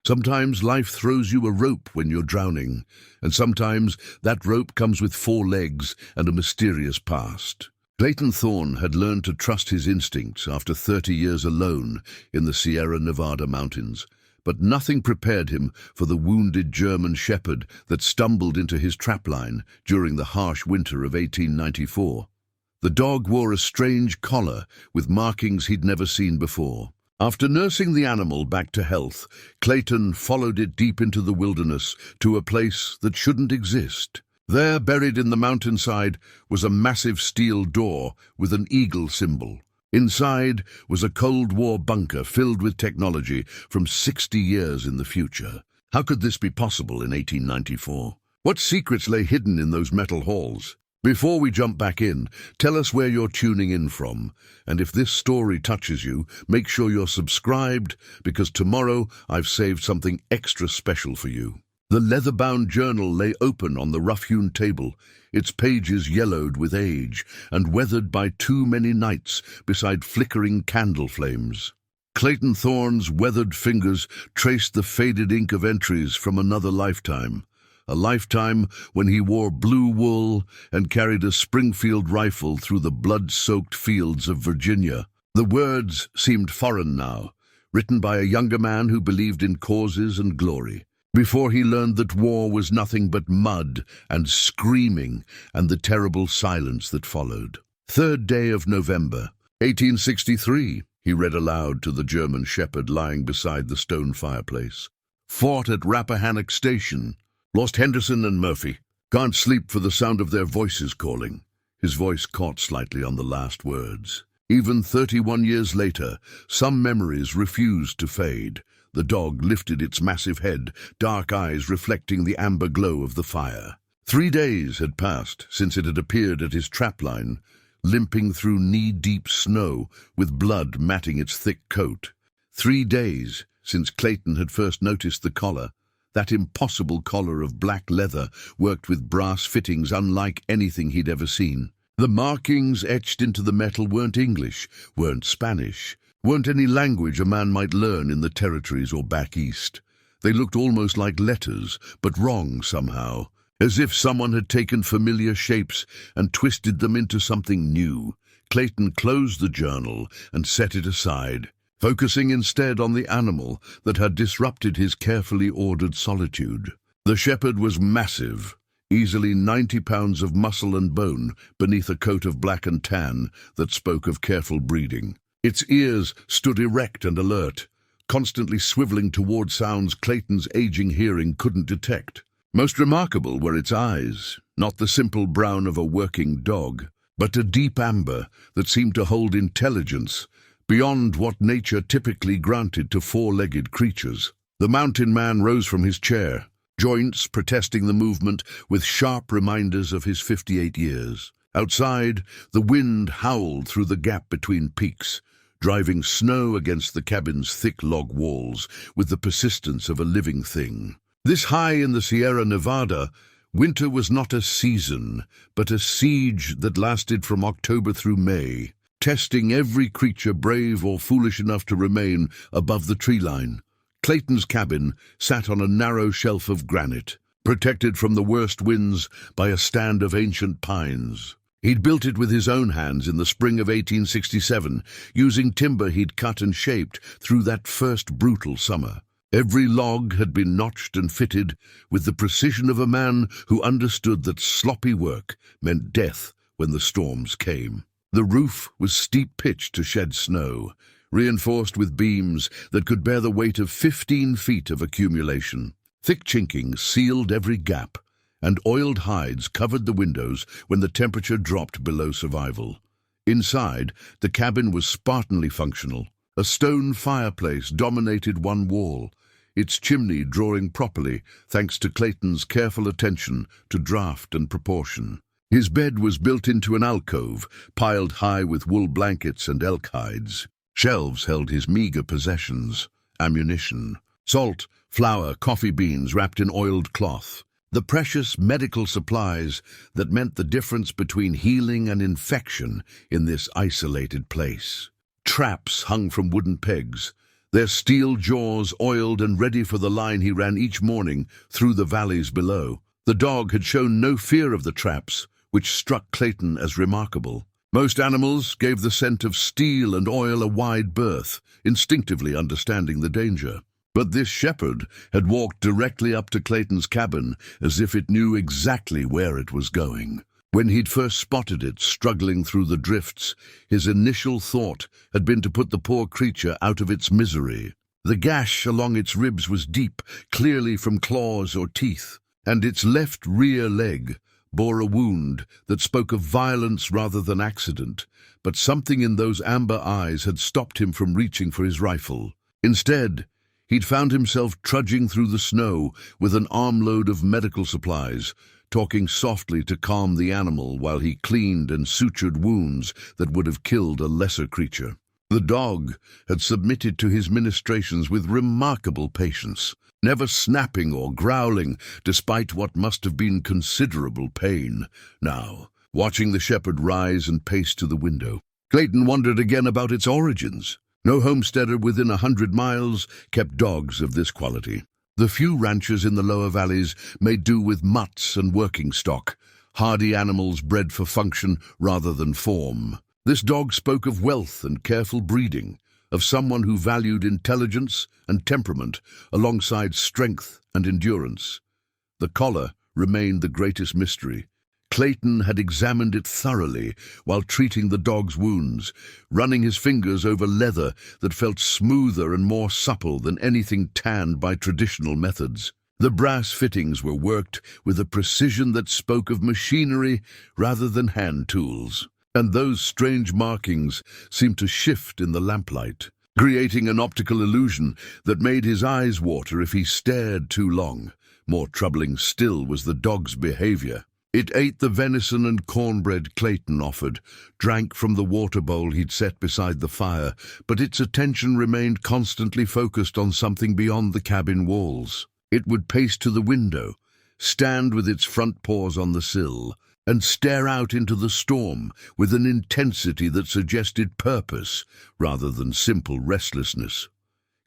Sometimes life throws you a rope when you're drowning, and sometimes that rope comes with 4 legs and a mysterious past. Clayton Thorne had learned to trust his instincts after 30 years alone in the Sierra Nevada mountains, but nothing prepared him for the wounded German shepherd that stumbled into his trapline during the harsh winter of 1894. The dog wore a strange collar with markings he'd never seen before. After nursing the animal back to health, Clayton followed it deep into the wilderness to a place that shouldn't exist. There, buried in the mountainside, was a massive steel door with an eagle symbol. Inside was a Cold War bunker filled with technology from 60 years in the future. How could this be possible in 1894? What secrets lay hidden in those metal halls? Before we jump back in, tell us where you're tuning in from. And if this story touches you, make sure you're subscribed, because tomorrow I've saved something extra special for you. The leather-bound journal lay open on the rough-hewn table, its pages yellowed with age and weathered by too many nights beside flickering candle flames. Clayton Thorne's weathered fingers traced the faded ink of entries from another lifetime. A lifetime when he wore blue wool and carried a Springfield rifle through the blood-soaked fields of Virginia. The words seemed foreign now, written by a younger man who believed in causes and glory, before he learned that war was nothing but mud and screaming and the terrible silence that followed. 3rd day of November, 1863, he read aloud to the German shepherd lying beside the stone fireplace. Fought at Rappahannock Station. Lost Henderson and Murphy. Can't sleep for the sound of their voices calling. His voice caught slightly on the last words. Even 31 years later, some memories refused to fade. The dog lifted its massive head, dark eyes reflecting the amber glow of the fire. 3 days had passed since it had appeared at his trapline, limping through knee-deep snow with blood matting its thick coat. 3 days since Clayton had first noticed the collar, that impossible collar of black leather worked with brass fittings unlike anything he'd ever seen. The markings etched into the metal weren't English, weren't Spanish, weren't any language a man might learn in the territories or back east. They looked almost like letters, but wrong somehow, as if someone had taken familiar shapes and twisted them into something new. Clayton closed the journal and set it aside, focusing instead on the animal that had disrupted his carefully ordered solitude. The shepherd was massive, easily 90 pounds of muscle and bone beneath a coat of black and tan that spoke of careful breeding. Its ears stood erect and alert, constantly swiveling toward sounds Clayton's aging hearing couldn't detect. Most remarkable were its eyes, not the simple brown of a working dog, but a deep amber that seemed to hold intelligence beyond what nature typically granted to 4-legged creatures. The mountain man rose from his chair, joints protesting the movement with sharp reminders of his 58 years. Outside, the wind howled through the gap between peaks, driving snow against the cabin's thick log walls with the persistence of a living thing. This high in the Sierra Nevada, winter was not a season, but a siege that lasted from October through May, testing every creature brave or foolish enough to remain above the tree line. Clayton's cabin sat on a narrow shelf of granite, protected from the worst winds by a stand of ancient pines. He'd built it with his own hands in the spring of 1867, using timber he'd cut and shaped through that first brutal summer. Every log had been notched and fitted with the precision of a man who understood that sloppy work meant death when the storms came. The roof was steep-pitched to shed snow, reinforced with beams that could bear the weight of 15 feet of accumulation. Thick chinking sealed every gap, and oiled hides covered the windows when the temperature dropped below survival. Inside, the cabin was Spartanly functional. A stone fireplace dominated one wall, its chimney drawing properly thanks to Clayton's careful attention to draft and proportion. His bed was built into an alcove, piled high with wool blankets and elk hides. Shelves held his meager possessions, ammunition, salt, flour, coffee beans wrapped in oiled cloth. The precious medical supplies that meant the difference between healing and infection in this isolated place. Traps hung from wooden pegs, their steel jaws oiled and ready for the line he ran each morning through the valleys below. The dog had shown no fear of the traps, which struck Clayton as remarkable. Most animals gave the scent of steel and oil a wide berth, instinctively understanding the danger. But this shepherd had walked directly up to Clayton's cabin as if it knew exactly where it was going. When he'd first spotted it struggling through the drifts, his initial thought had been to put the poor creature out of its misery. The gash along its ribs was deep, clearly from claws or teeth, and its left rear leg bore a wound that spoke of violence rather than accident, but something in those amber eyes had stopped him from reaching for his rifle. Instead, he'd found himself trudging through the snow with an armload of medical supplies, talking softly to calm the animal while he cleaned and sutured wounds that would have killed a lesser creature. The dog had submitted to his ministrations with remarkable patience, never snapping or growling despite what must have been considerable pain. Now, watching the shepherd rise and pace to the window, Clayton wondered again about its origins. No homesteader within 100 miles kept dogs of this quality. The few ranchers in the lower valleys made do with mutts and working stock, hardy animals bred for function rather than form. This dog spoke of wealth and careful breeding, of someone who valued intelligence and temperament alongside strength and endurance. The collar remained the greatest mystery. Clayton had examined it thoroughly while treating the dog's wounds, running his fingers over leather that felt smoother and more supple than anything tanned by traditional methods. The brass fittings were worked with a precision that spoke of machinery rather than hand tools, and those strange markings seemed to shift in the lamplight, creating an optical illusion that made his eyes water if he stared too long. More troubling still was the dog's behavior. It ate the venison and cornbread Clayton offered, drank from the water bowl he'd set beside the fire, but its attention remained constantly focused on something beyond the cabin walls. It would pace to the window, stand with its front paws on the sill, and stare out into the storm with an intensity that suggested purpose rather than simple restlessness.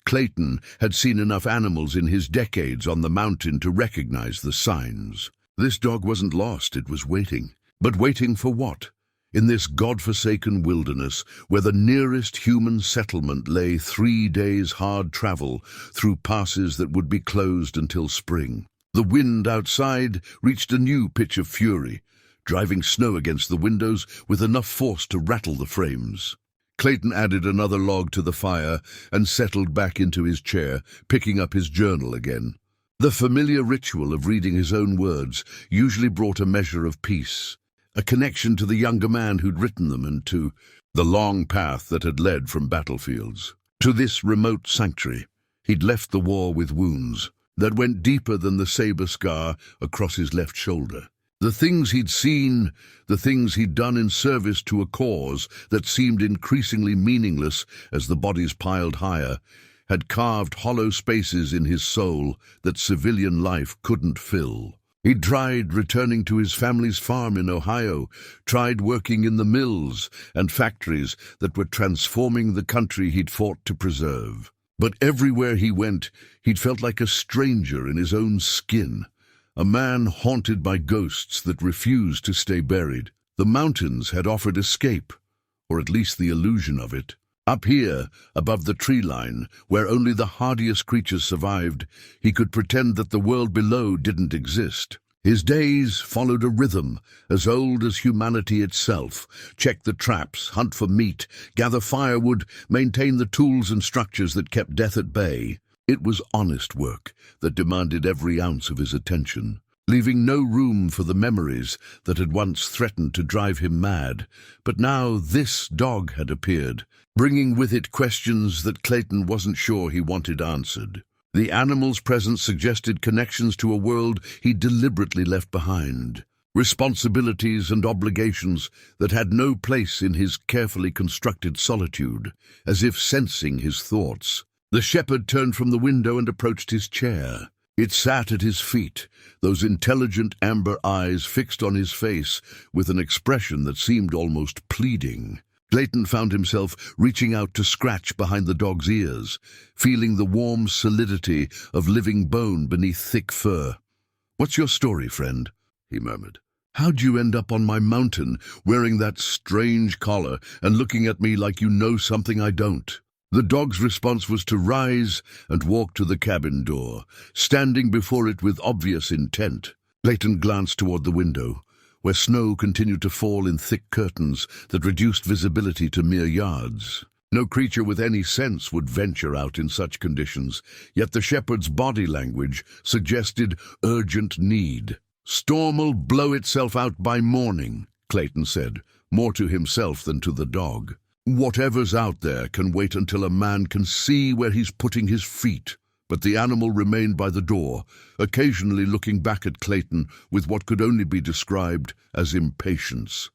Clayton had seen enough animals in his decades on the mountain to recognize the signs. This dog wasn't lost, it was waiting. But waiting for what? In this God-forsaken wilderness, where the nearest human settlement lay 3 days' hard travel through passes that would be closed until spring. The wind outside reached a new pitch of fury, driving snow against the windows with enough force to rattle the frames. Clayton added another log to the fire and settled back into his chair, picking up his journal again. The familiar ritual of reading his own words usually brought a measure of peace, a connection to the younger man who'd written them and to the long path that had led from battlefields. To this remote sanctuary, he'd left the war with wounds that went deeper than the saber scar across his left shoulder. The things he'd seen, the things he'd done in service to a cause that seemed increasingly meaningless as the bodies piled higher, had carved hollow spaces in his soul that civilian life couldn't fill. He'd tried returning to his family's farm in Ohio, tried working in the mills and factories that were transforming the country he'd fought to preserve. But everywhere he went, he'd felt like a stranger in his own skin, a man haunted by ghosts that refused to stay buried. The mountains had offered escape, or at least the illusion of it. Up here, above the tree line, where only the hardiest creatures survived, he could pretend that the world below didn't exist. His days followed a rhythm as old as humanity itself: check the traps, hunt for meat, gather firewood, maintain the tools and structures that kept death at bay. It was honest work that demanded every ounce of his attention, leaving no room for the memories that had once threatened to drive him mad. But now this dog had appeared, bringing with it questions that Clayton wasn't sure he wanted answered. The animal's presence suggested connections to a world he deliberately left behind, responsibilities and obligations that had no place in his carefully constructed solitude, as if sensing his thoughts. The shepherd turned from the window and approached his chair. It sat at his feet, those intelligent amber eyes fixed on his face with an expression that seemed almost pleading. Clayton found himself reaching out to scratch behind the dog's ears, feeling the warm solidity of living bone beneath thick fur. "What's your story, friend?" he murmured. "How'd you end up on my mountain, wearing that strange collar and looking at me like you know something I don't?" The dog's response was to rise and walk to the cabin door, standing before it with obvious intent. Clayton glanced toward the window, where snow continued to fall in thick curtains that reduced visibility to mere yards. No creature with any sense would venture out in such conditions, yet the shepherd's body language suggested urgent need. "Storm'll blow itself out by morning," Clayton said, more to himself than to the dog. "Whatever's out there can wait until a man can see where he's putting his feet." But the animal remained by the door, occasionally looking back at Clayton with what could only be described as impatience.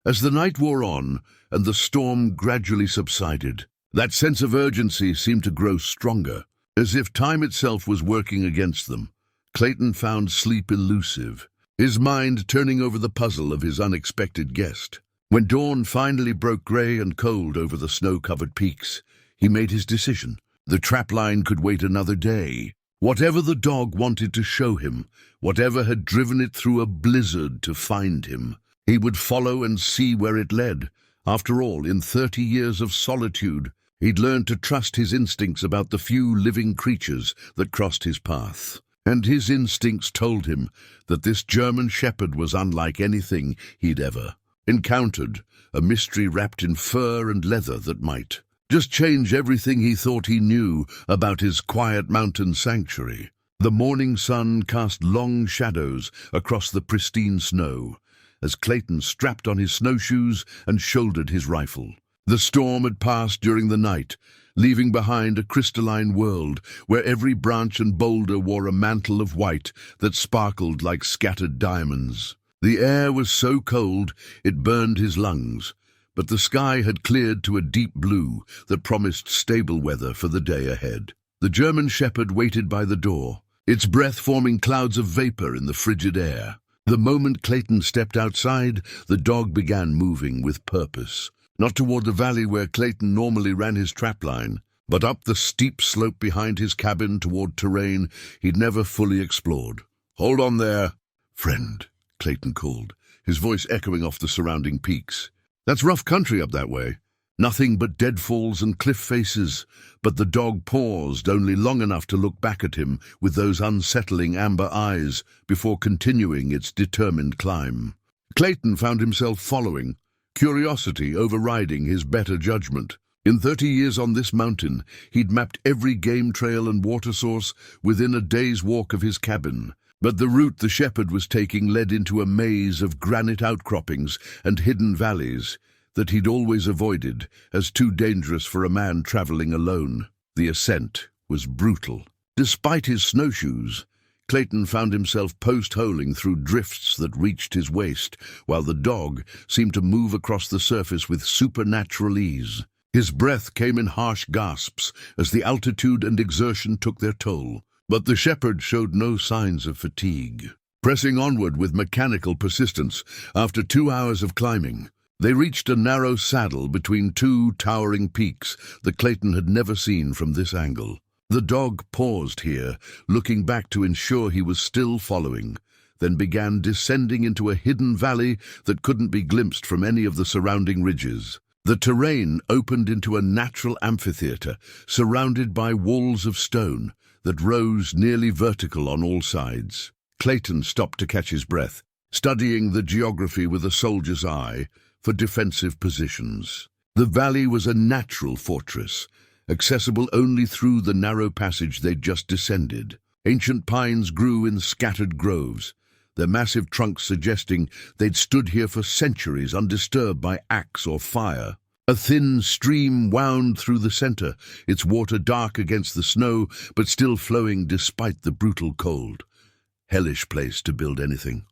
As the night wore on and the storm gradually subsided, that sense of urgency seemed to grow stronger, as if time itself was working against them. Clayton found sleep elusive, his mind turning over the puzzle of his unexpected guest. When dawn finally broke grey and cold over the snow-covered peaks, he made his decision. The trapline could wait another day. Whatever the dog wanted to show him, whatever had driven it through a blizzard to find him, he would follow and see where it led. After all, in 30 years of solitude, he'd learned to trust his instincts about the few living creatures that crossed his path. And his instincts told him that this German shepherd was unlike anything he'd ever encountered, a mystery wrapped in fur and leather that might just change everything he thought he knew about his quiet mountain sanctuary. The morning sun cast long shadows across the pristine snow as Clayton strapped on his snowshoes and shouldered his rifle. The storm had passed during the night, leaving behind a crystalline world where every branch and boulder wore a mantle of white that sparkled like scattered diamonds. The air was so cold it burned his lungs, but the sky had cleared to a deep blue that promised stable weather for the day ahead. The German shepherd waited by the door, its breath forming clouds of vapor in the frigid air. The moment Clayton stepped outside, the dog began moving with purpose, not toward the valley where Clayton normally ran his trapline, but up the steep slope behind his cabin toward terrain he'd never fully explored. "Hold on there, friend," Clayton called, his voice echoing off the surrounding peaks. "That's rough country up that way. Nothing but deadfalls and cliff faces." But the dog paused only long enough to look back at him with those unsettling amber eyes before continuing its determined climb. Clayton found himself following, curiosity overriding his better judgment. In 30 years on this mountain, he'd mapped every game trail and water source within a day's walk of his cabin. But the route the shepherd was taking led into a maze of granite outcroppings and hidden valleys that he'd always avoided as too dangerous for a man traveling alone. The ascent was brutal. Despite his snowshoes, Clayton found himself post-holing through drifts that reached his waist, while the dog seemed to move across the surface with supernatural ease. His breath came in harsh gasps as the altitude and exertion took their toll. But the shepherd showed no signs of fatigue. Pressing onward with mechanical persistence, after 2 hours of climbing, they reached a narrow saddle between two towering peaks that Clayton had never seen from this angle. The dog paused here, looking back to ensure he was still following, then began descending into a hidden valley that couldn't be glimpsed from any of the surrounding ridges. The terrain opened into a natural amphitheater, surrounded by walls of stone that rose nearly vertical on all sides. Clayton stopped to catch his breath, studying the geography with a soldier's eye for defensive positions. The valley was a natural fortress, accessible only through the narrow passage they'd just descended. Ancient pines grew in scattered groves, their massive trunks suggesting they'd stood here for centuries undisturbed by axe or fire. A thin stream wound through the center, its water dark against the snow, but still flowing despite the brutal cold. "Hellish place to build anything,"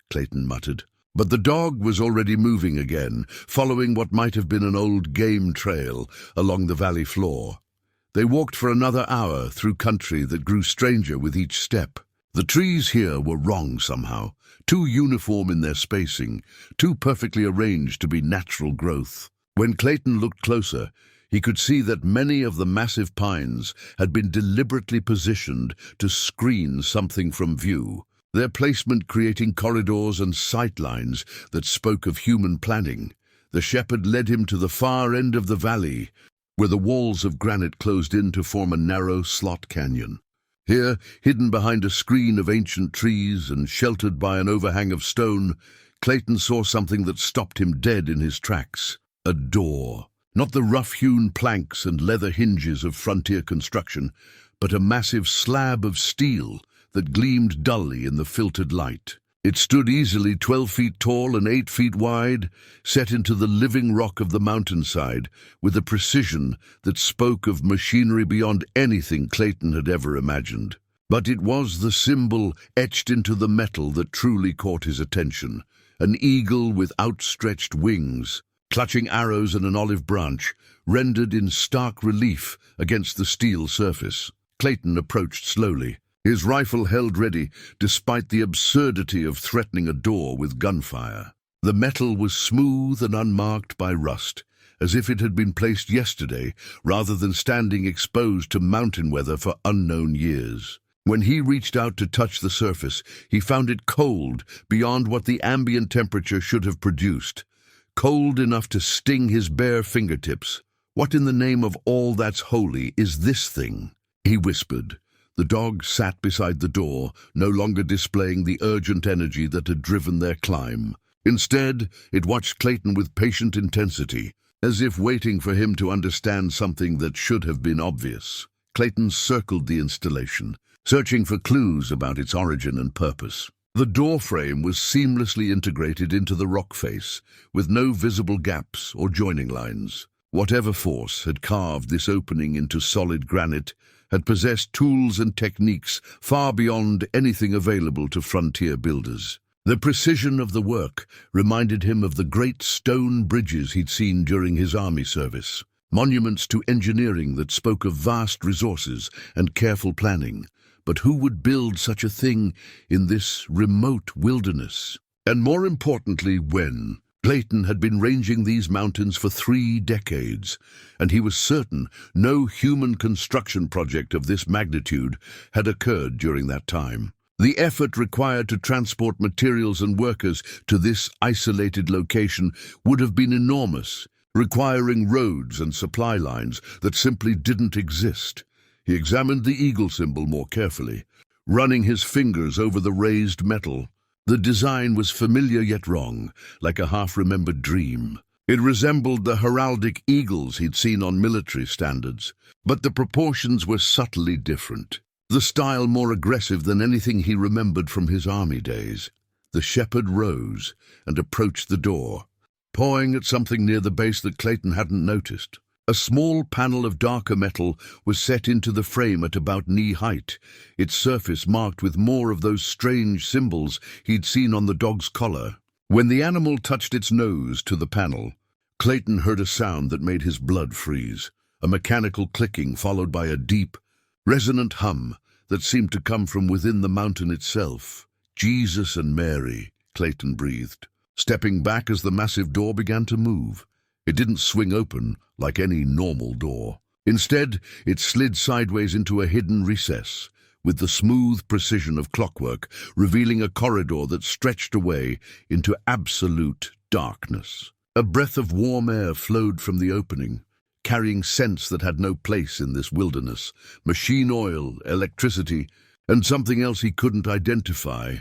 Clayton muttered. But the dog was already moving again, following what might have been an old game trail along the valley floor. They walked for another hour through country that grew stranger with each step. The trees here were wrong somehow, too uniform in their spacing, too perfectly arranged to be natural growth. When Clayton looked closer, he could see that many of the massive pines had been deliberately positioned to screen something from view, their placement creating corridors and sightlines that spoke of human planning. The shepherd led him to the far end of the valley, where the walls of granite closed in to form a narrow slot canyon. Here, hidden behind a screen of ancient trees and sheltered by an overhang of stone, Clayton saw something that stopped him dead in his tracks. A door. Not the rough-hewn planks and leather hinges of frontier construction, but a massive slab of steel that gleamed dully in the filtered light. It stood easily 12 feet tall and 8 feet wide, set into the living rock of the mountainside with a precision that spoke of machinery beyond anything Clayton had ever imagined. But it was the symbol etched into the metal that truly caught his attention. An eagle with outstretched wings, clutching arrows and an olive branch, rendered in stark relief against the steel surface. Clayton approached slowly, his rifle held ready despite the absurdity of threatening a door with gunfire. The metal was smooth and unmarked by rust, as if it had been placed yesterday rather than standing exposed to mountain weather for unknown years. When he reached out to touch the surface, he found it cold beyond what the ambient temperature should have produced. Cold enough to sting his bare fingertips. "What in the name of all that's holy is this thing?" he whispered. The dog sat beside the door, no longer displaying the urgent energy that had driven their climb. Instead, it watched Clayton with patient intensity, as if waiting for him to understand something that should have been obvious. Clayton circled the installation, searching for clues about its origin and purpose. The door frame was seamlessly integrated into the rock face, with no visible gaps or joining lines. Whatever force had carved this opening into solid granite had possessed tools and techniques far beyond anything available to frontier builders. The precision of the work reminded him of the great stone bridges he'd seen during his army service, monuments to engineering that spoke of vast resources and careful planning. But who would build such a thing in this remote wilderness? And more importantly, when? Clayton had been ranging these mountains for 3 decades, and he was certain no human construction project of this magnitude had occurred during that time. The effort required to transport materials and workers to this isolated location would have been enormous, requiring roads and supply lines that simply didn't exist. He examined the eagle symbol more carefully, running his fingers over the raised metal. The design was familiar yet wrong, like a half-remembered dream. It resembled the heraldic eagles he'd seen on military standards, but the proportions were subtly different, the style more aggressive than anything he remembered from his army days. The shepherd rose and approached the door, pawing at something near the base that Clayton hadn't noticed. A small panel of darker metal was set into the frame at about knee height, its surface marked with more of those strange symbols he'd seen on the dog's collar. When the animal touched its nose to the panel, Clayton heard a sound that made his blood freeze, a mechanical clicking followed by a deep, resonant hum that seemed to come from within the mountain itself. "Jesus and Mary," Clayton breathed, stepping back as the massive door began to move. It didn't swing open like any normal door. Instead, it slid sideways into a hidden recess, with the smooth precision of clockwork, revealing a corridor that stretched away into absolute darkness. A breath of warm air flowed from the opening, carrying scents that had no place in this wilderness: machine oil, electricity, and something else he couldn't identify,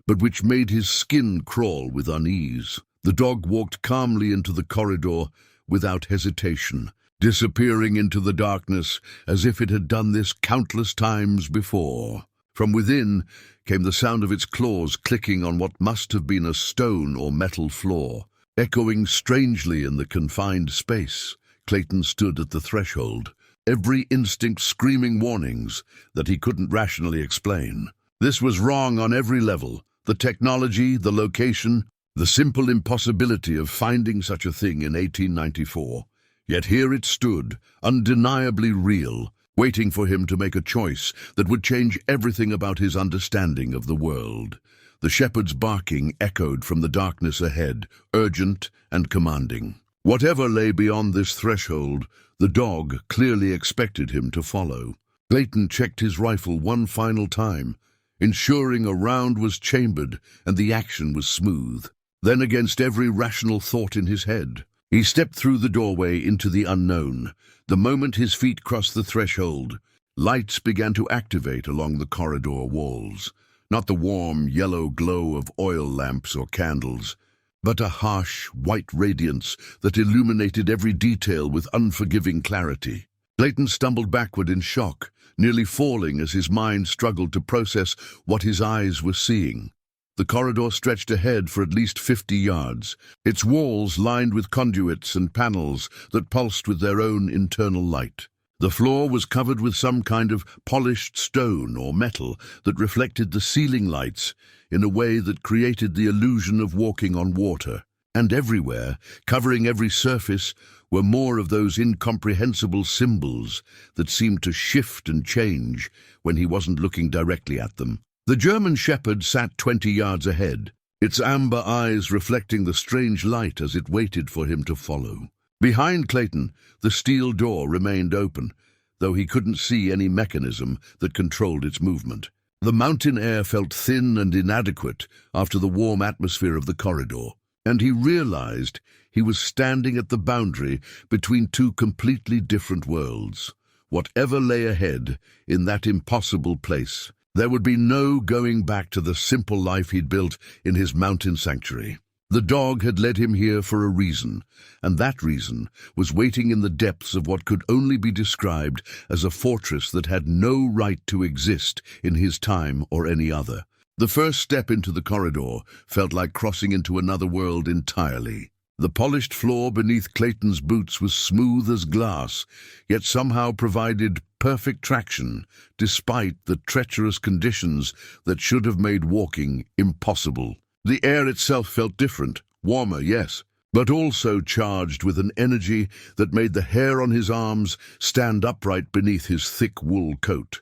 but which made his skin crawl with unease. The dog walked calmly into the corridor without hesitation, disappearing into the darkness as if it had done this countless times before. From within came the sound of its claws clicking on what must have been a stone or metal floor, echoing strangely in the confined space. Clayton stood at the threshold, every instinct screaming warnings that he couldn't rationally explain. This was wrong on every level: the technology, the location, the simple impossibility of finding such a thing in 1894. Yet here it stood, undeniably real, waiting for him to make a choice that would change everything about his understanding of the world. The shepherd's barking echoed from the darkness ahead, urgent and commanding. Whatever lay beyond this threshold, the dog clearly expected him to follow. Clayton checked his rifle one final time, ensuring a round was chambered and the action was smooth. Then, against every rational thought in his head, he stepped through the doorway into the unknown. The moment his feet crossed the threshold, lights began to activate along the corridor walls. Not the warm, yellow glow of oil lamps or candles, but a harsh, white radiance that illuminated every detail with unforgiving clarity. Clayton stumbled backward in shock, nearly falling as his mind struggled to process what his eyes were seeing. The corridor stretched ahead for at least 50 yards, its walls lined with conduits and panels that pulsed with their own internal light. The floor was covered with some kind of polished stone or metal that reflected the ceiling lights in a way that created the illusion of walking on water. And everywhere, covering every surface, were more of those incomprehensible symbols that seemed to shift and change when he wasn't looking directly at them. The German shepherd sat 20 yards ahead, its amber eyes reflecting the strange light as it waited for him to follow. Behind Clayton, the steel door remained open, though he couldn't see any mechanism that controlled its movement. The mountain air felt thin and inadequate after the warm atmosphere of the corridor, and he realized he was standing at the boundary between two completely different worlds. Whatever lay ahead in that impossible place, there would be no going back to the simple life he'd built in his mountain sanctuary. The dog had led him here for a reason, and that reason was waiting in the depths of what could only be described as a fortress that had no right to exist in his time or any other. The first step into the corridor felt like crossing into another world entirely. The polished floor beneath Clayton's boots was smooth as glass, yet somehow provided perfect traction, despite the treacherous conditions that should have made walking impossible. The air itself felt different, warmer, yes, but also charged with an energy that made the hair on his arms stand upright beneath his thick wool coat.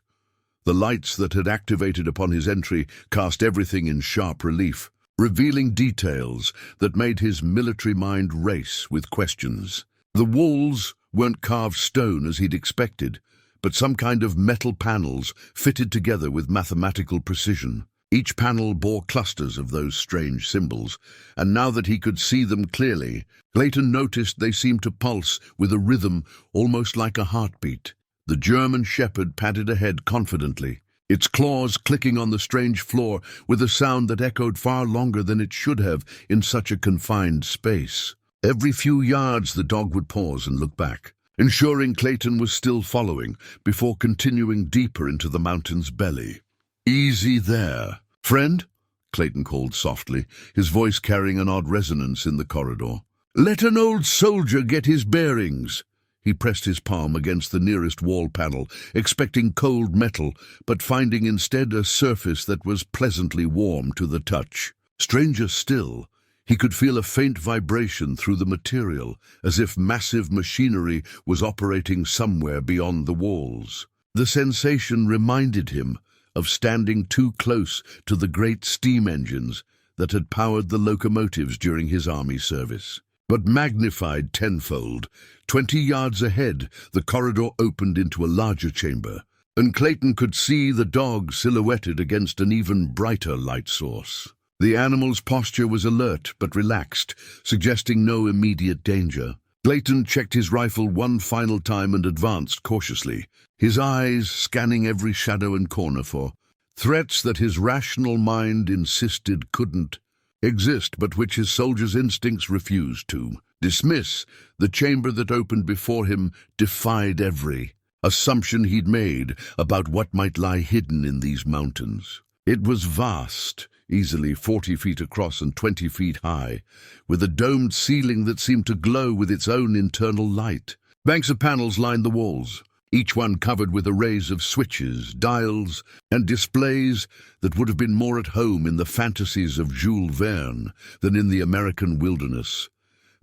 The lights that had activated upon his entry cast everything in sharp relief, revealing details that made his military mind race with questions. The walls weren't carved stone as he'd expected, but some kind of metal panels fitted together with mathematical precision. Each panel bore clusters of those strange symbols, and now that he could see them clearly, Clayton noticed they seemed to pulse with a rhythm almost like a heartbeat. The German shepherd padded ahead confidently, its claws clicking on the strange floor with a sound that echoed far longer than it should have in such a confined space. Every few yards the dog would pause and look back, ensuring Clayton was still following before continuing deeper into the mountain's belly. "Easy there, friend," Clayton called softly, his voice carrying an odd resonance in the corridor. "Let an old soldier get his bearings." He pressed his palm against the nearest wall panel, expecting cold metal, but finding instead a surface that was pleasantly warm to the touch. Stranger still, he could feel a faint vibration through the material, as if massive machinery was operating somewhere beyond the walls. The sensation reminded him of standing too close to the great steam engines that had powered the locomotives during his army service. But magnified tenfold, 20 yards ahead, the corridor opened into a larger chamber, and Clayton could see the dog silhouetted against an even brighter light source. The animal's posture was alert but relaxed, suggesting no immediate danger. Clayton checked his rifle one final time and advanced cautiously, his eyes scanning every shadow and corner for threats that his rational mind insisted couldn't exist, but which his soldier's instincts refused to dismiss. The chamber that opened before him defied every assumption he'd made about what might lie hidden in these mountains. It was vast, easily 40 feet across and 20 feet high, with a domed ceiling that seemed to glow with its own internal light. Banks of panels lined the walls, each one covered with arrays of switches, dials, and displays that would have been more at home in the fantasies of Jules Verne than in the American wilderness.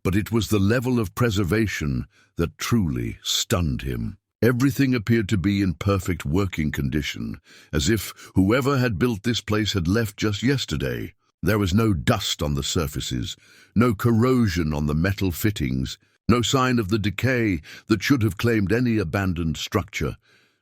But it was the level of preservation that truly stunned him. Everything appeared to be in perfect working condition, as if whoever had built this place had left just yesterday. There was no dust on the surfaces, no corrosion on the metal fittings, No sign of the decay that should have claimed any abandoned structure.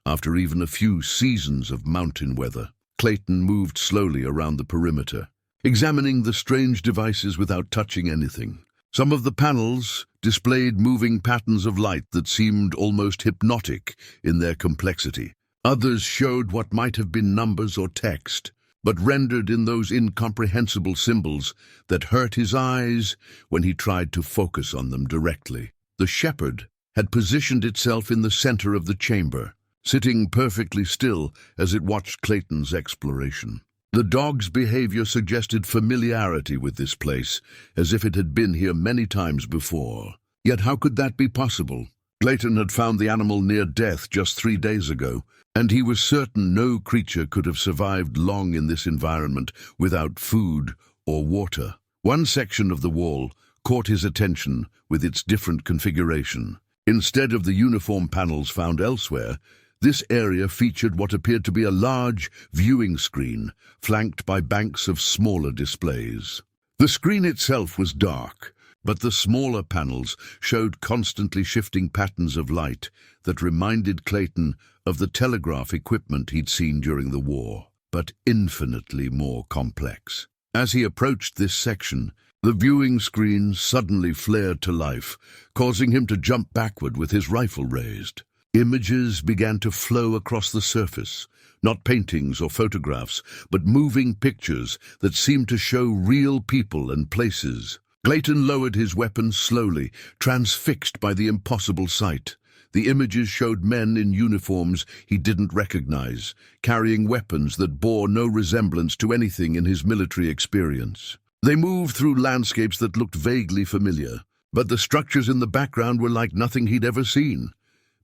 After even a few seasons of mountain weather, Clayton moved slowly around the perimeter, examining the strange devices without touching anything. Some of the panels displayed moving patterns of light that seemed almost hypnotic in their complexity. Others showed what might have been numbers or text, but rendered in those incomprehensible symbols that hurt his eyes when he tried to focus on them directly. The shepherd had positioned itself in the center of the chamber, sitting perfectly still as it watched Clayton's exploration. The dog's behavior suggested familiarity with this place, as if it had been here many times before. Yet how could that be possible? Clayton had found the animal near death just 3 days ago, and he was certain no creature could have survived long in this environment without food or water. One section of the wall caught his attention with its different configuration. Instead of the uniform panels found elsewhere, this area featured what appeared to be a large viewing screen, flanked by banks of smaller displays. The screen itself was dark, but the smaller panels showed constantly shifting patterns of light that reminded Clayton of the telegraph equipment he'd seen during the war, but infinitely more complex. As he approached this section, the viewing screen suddenly flared to life, causing him to jump backward with his rifle raised. Images began to flow across the surface, not paintings or photographs, but moving pictures that seemed to show real people and places. Clayton lowered his weapon slowly, transfixed by the impossible sight. The images showed men in uniforms he didn't recognize, carrying weapons that bore no resemblance to anything in his military experience. They moved through landscapes that looked vaguely familiar, but the structures in the background were like nothing he'd ever seen.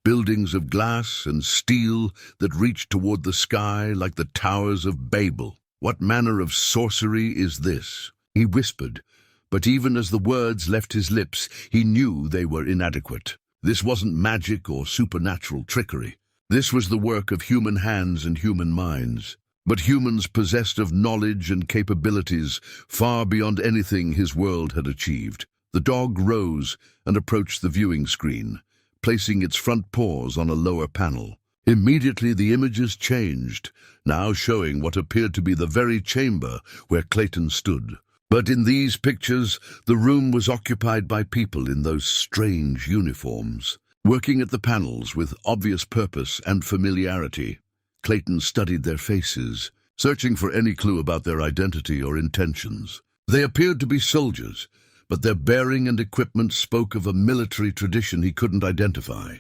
Buildings of glass and steel that reached toward the sky like the towers of Babel. "What manner of sorcery is this?" he whispered, but even as the words left his lips, he knew they were inadequate. This wasn't magic or supernatural trickery. This was the work of human hands and human minds, but humans possessed of knowledge and capabilities far beyond anything his world had achieved. The dog rose and approached the viewing screen, placing its front paws on a lower panel. Immediately the images changed, now showing what appeared to be the very chamber where Clayton stood. But in these pictures, the room was occupied by people in those strange uniforms, working at the panels with obvious purpose and familiarity. Clayton studied their faces, searching for any clue about their identity or intentions. They appeared to be soldiers, but their bearing and equipment spoke of a military tradition he couldn't identify.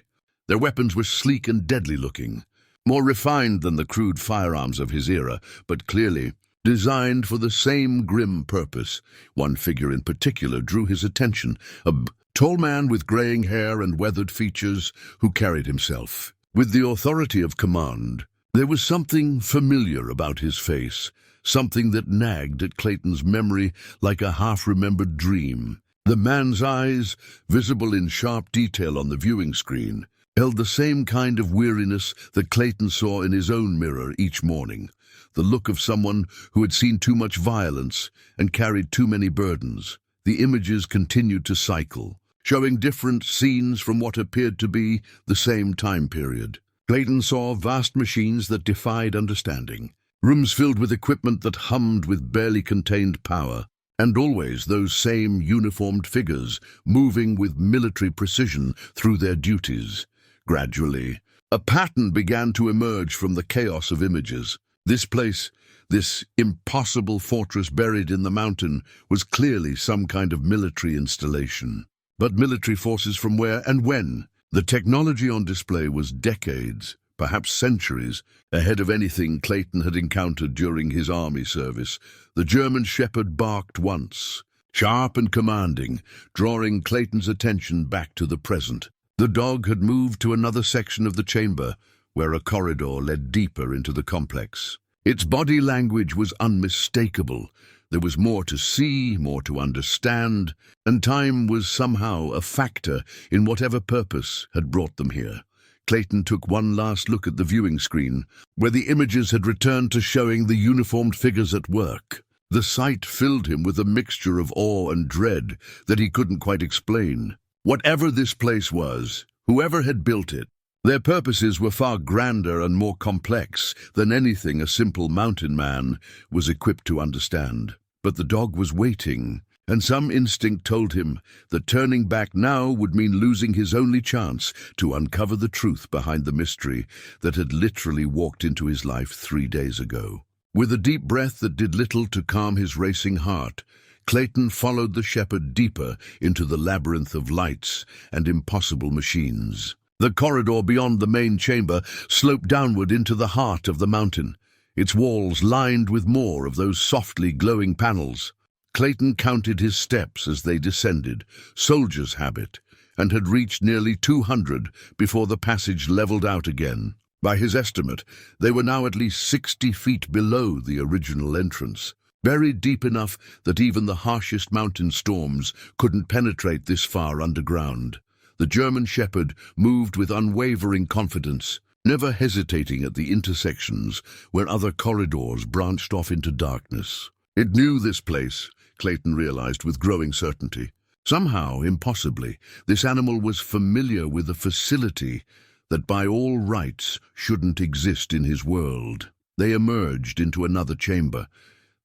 Their weapons were sleek and deadly-looking, more refined than the crude firearms of his era, but clearly designed for the same grim purpose. One figure in particular drew his attention, a tall man with graying hair and weathered features who carried himself with the authority of command. There was something familiar about his face, something that nagged at Clayton's memory like a half-remembered dream. The man's eyes, visible in sharp detail on the viewing screen, held the same kind of weariness that Clayton saw in his own mirror each morning, the look of someone who had seen too much violence and carried too many burdens. The images continued to cycle, showing different scenes from what appeared to be the same time period. Clayton saw vast machines that defied understanding, rooms filled with equipment that hummed with barely contained power, and always those same uniformed figures moving with military precision through their duties. Gradually, a pattern began to emerge from the chaos of images. This place, this impossible fortress buried in the mountain, was clearly some kind of military installation. But military forces from where and when? The technology on display was decades, perhaps centuries, ahead of anything Clayton had encountered during his army service. The German shepherd barked once, sharp and commanding, drawing Clayton's attention back to the present. The dog had moved to another section of the chamber, where a corridor led deeper into the complex. Its body language was unmistakable. There was more to see, more to understand, and time was somehow a factor in whatever purpose had brought them here. Clayton took one last look at the viewing screen, where the images had returned to showing the uniformed figures at work. The sight filled him with a mixture of awe and dread that he couldn't quite explain. Whatever this place was, whoever had built it, their purposes were far grander and more complex than anything a simple mountain man was equipped to understand. But the dog was waiting, and some instinct told him that turning back now would mean losing his only chance to uncover the truth behind the mystery that had literally walked into his life 3 days ago. With a deep breath that did little to calm his racing heart, Clayton followed the shepherd deeper into the labyrinth of lights and impossible machines. The corridor beyond the main chamber sloped downward into the heart of the mountain, its walls lined with more of those softly glowing panels. Clayton counted his steps as they descended, soldier's habit, and had reached nearly 200 before the passage leveled out again. By his estimate, they were now at least 60 feet below the original entrance, buried deep enough that even the harshest mountain storms couldn't penetrate this far underground. The German shepherd moved with unwavering confidence, never hesitating at the intersections where other corridors branched off into darkness. It knew this place, Clayton realized with growing certainty. Somehow, impossibly, this animal was familiar with a facility that by all rights shouldn't exist in his world. They emerged into another chamber,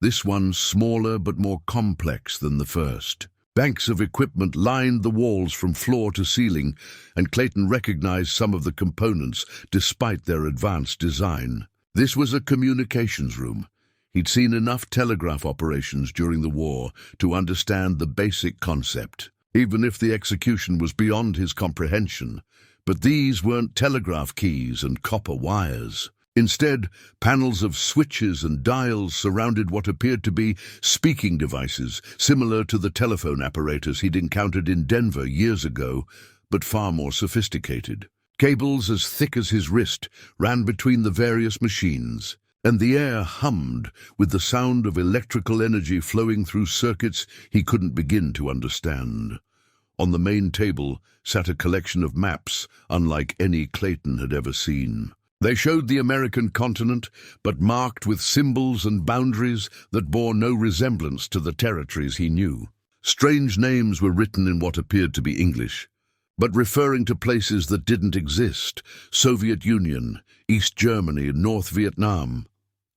this one smaller but more complex than the first. Banks of equipment lined the walls from floor to ceiling, and Clayton recognized some of the components despite their advanced design. This was a communications room. He'd seen enough telegraph operations during the war to understand the basic concept, even if the execution was beyond his comprehension. But these weren't telegraph keys and copper wires. Instead, panels of switches and dials surrounded what appeared to be speaking devices, similar to the telephone apparatus he'd encountered in Denver years ago, but far more sophisticated. Cables as thick as his wrist ran between the various machines, and the air hummed with the sound of electrical energy flowing through circuits he couldn't begin to understand. On the main table sat a collection of maps unlike any Clayton had ever seen. They showed the American continent, but marked with symbols and boundaries that bore no resemblance to the territories he knew. Strange names were written in what appeared to be English, but referring to places that didn't exist: Soviet Union, East Germany, and North Vietnam.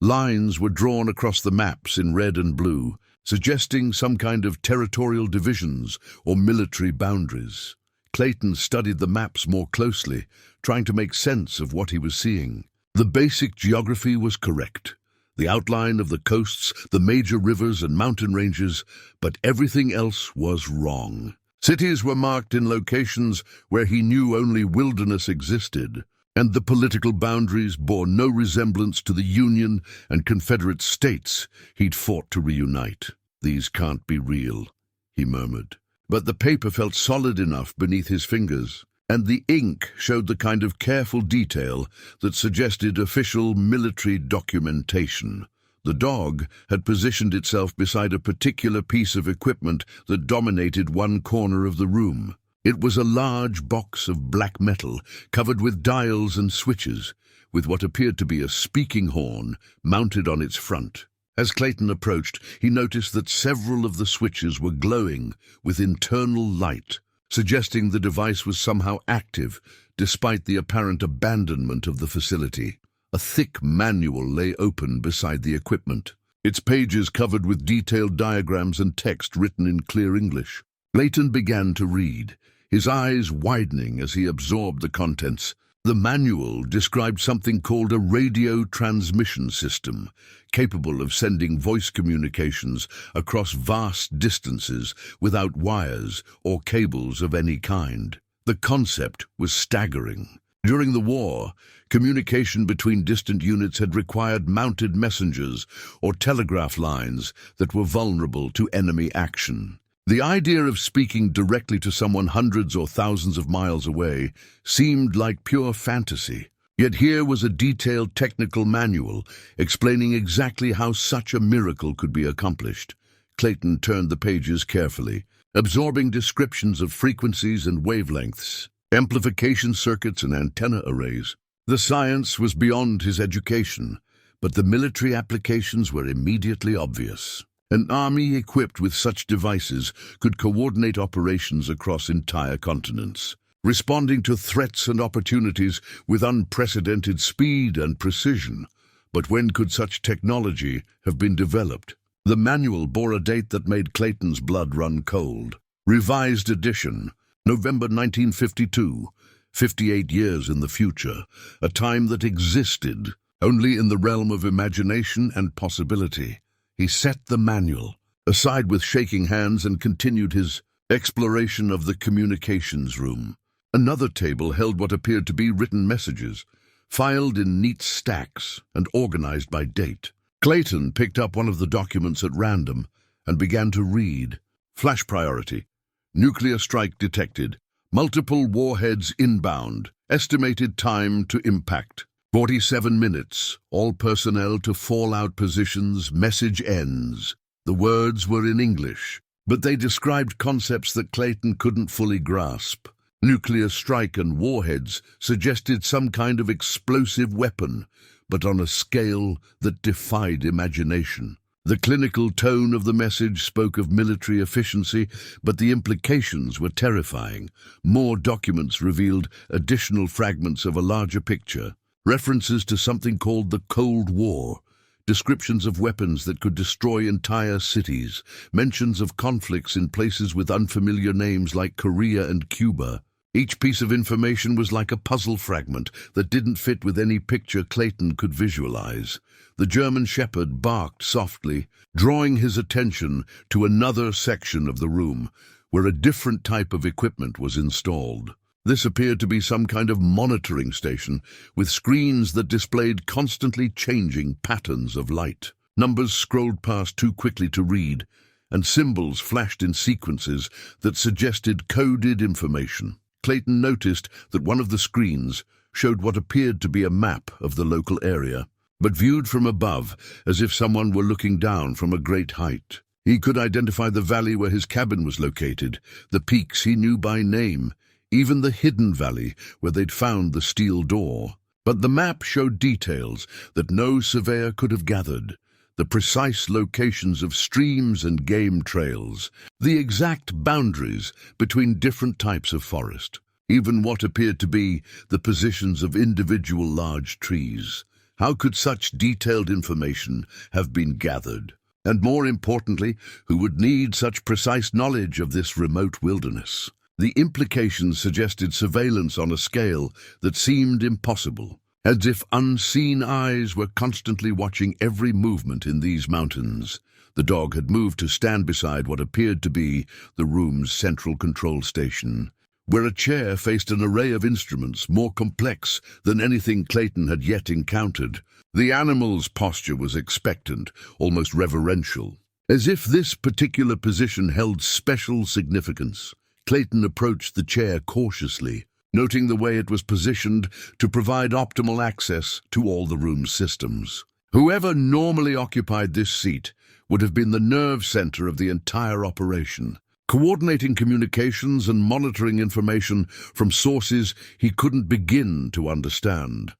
Lines were drawn across the maps in red and blue, suggesting some kind of territorial divisions or military boundaries. Clayton studied the maps more closely, trying to make sense of what he was seeing. The basic geography was correct, the outline of the coasts, the major rivers and mountain ranges, but everything else was wrong. Cities were marked in locations where he knew only wilderness existed, and the political boundaries bore no resemblance to the Union and Confederate states he'd fought to reunite. "These can't be real," he murmured. But the paper felt solid enough beneath his fingers, and the ink showed the kind of careful detail that suggested official military documentation. The dog had positioned itself beside a particular piece of equipment that dominated one corner of the room. It was a large box of black metal covered with dials and switches, with what appeared to be a speaking horn mounted on its front. As Clayton approached, he noticed that several of the switches were glowing with internal light, suggesting the device was somehow active, despite the apparent abandonment of the facility. A thick manual lay open beside the equipment, its pages covered with detailed diagrams and text written in clear English. Clayton began to read, his eyes widening as he absorbed the contents. The manual described something called a radio transmission system, capable of sending voice communications across vast distances without wires or cables of any kind. The concept was staggering. During the war, communication between distant units had required mounted messengers or telegraph lines that were vulnerable to enemy action. The idea of speaking directly to someone hundreds or thousands of miles away seemed like pure fantasy. Yet here was a detailed technical manual explaining exactly how such a miracle could be accomplished. Clayton turned the pages carefully, absorbing descriptions of frequencies and wavelengths, amplification circuits and antenna arrays. The science was beyond his education, but the military applications were immediately obvious. An army equipped with such devices could coordinate operations across entire continents, responding to threats and opportunities with unprecedented speed and precision. But when could such technology have been developed? The manual bore a date that made Clayton's blood run cold. Revised edition, November 1952, 58 years in the future, a time that existed only in the realm of imagination and possibility. He set the manual aside with shaking hands and continued his exploration of the communications room. Another table held what appeared to be written messages, filed in neat stacks and organized by date. Clayton picked up one of the documents at random and began to read. Flash priority. Nuclear strike detected. Multiple warheads inbound. Estimated time to impact. 47 minutes. All personnel to fallout positions. Message ends. The words were in English, but they described concepts that Clayton couldn't fully grasp. Nuclear strike and warheads suggested some kind of explosive weapon, but on a scale that defied imagination. The clinical tone of the message spoke of military efficiency, but the implications were terrifying. More documents revealed additional fragments of a larger picture, references to something called the Cold War, descriptions of weapons that could destroy entire cities, mentions of conflicts in places with unfamiliar names like Korea and Cuba. Each piece of information was like a puzzle fragment that didn't fit with any picture Clayton could visualize. The German shepherd barked softly, drawing his attention to another section of the room, where a different type of equipment was installed. This appeared to be some kind of monitoring station, with screens that displayed constantly changing patterns of light. Numbers scrolled past too quickly to read, and symbols flashed in sequences that suggested coded information. Clayton noticed that one of the screens showed what appeared to be a map of the local area, but viewed from above, as if someone were looking down from a great height. He could identify the valley where his cabin was located, the peaks he knew by name, even the hidden valley where they'd found the steel door. But the map showed details that no surveyor could have gathered. The precise locations of streams and game trails, the exact boundaries between different types of forest, even what appeared to be the positions of individual large trees. How could such detailed information have been gathered? And more importantly, who would need such precise knowledge of this remote wilderness? The implications suggested surveillance on a scale that seemed impossible, as if unseen eyes were constantly watching every movement in these mountains. The dog had moved to stand beside what appeared to be the room's central control station, where a chair faced an array of instruments more complex than anything Clayton had yet encountered. The animal's posture was expectant, almost reverential, as if this particular position held special significance. Clayton approached the chair cautiously, noting the way it was positioned to provide optimal access to all the room's systems. Whoever normally occupied this seat would have been the nerve center of the entire operation, coordinating communications and monitoring information from sources he couldn't begin to understand.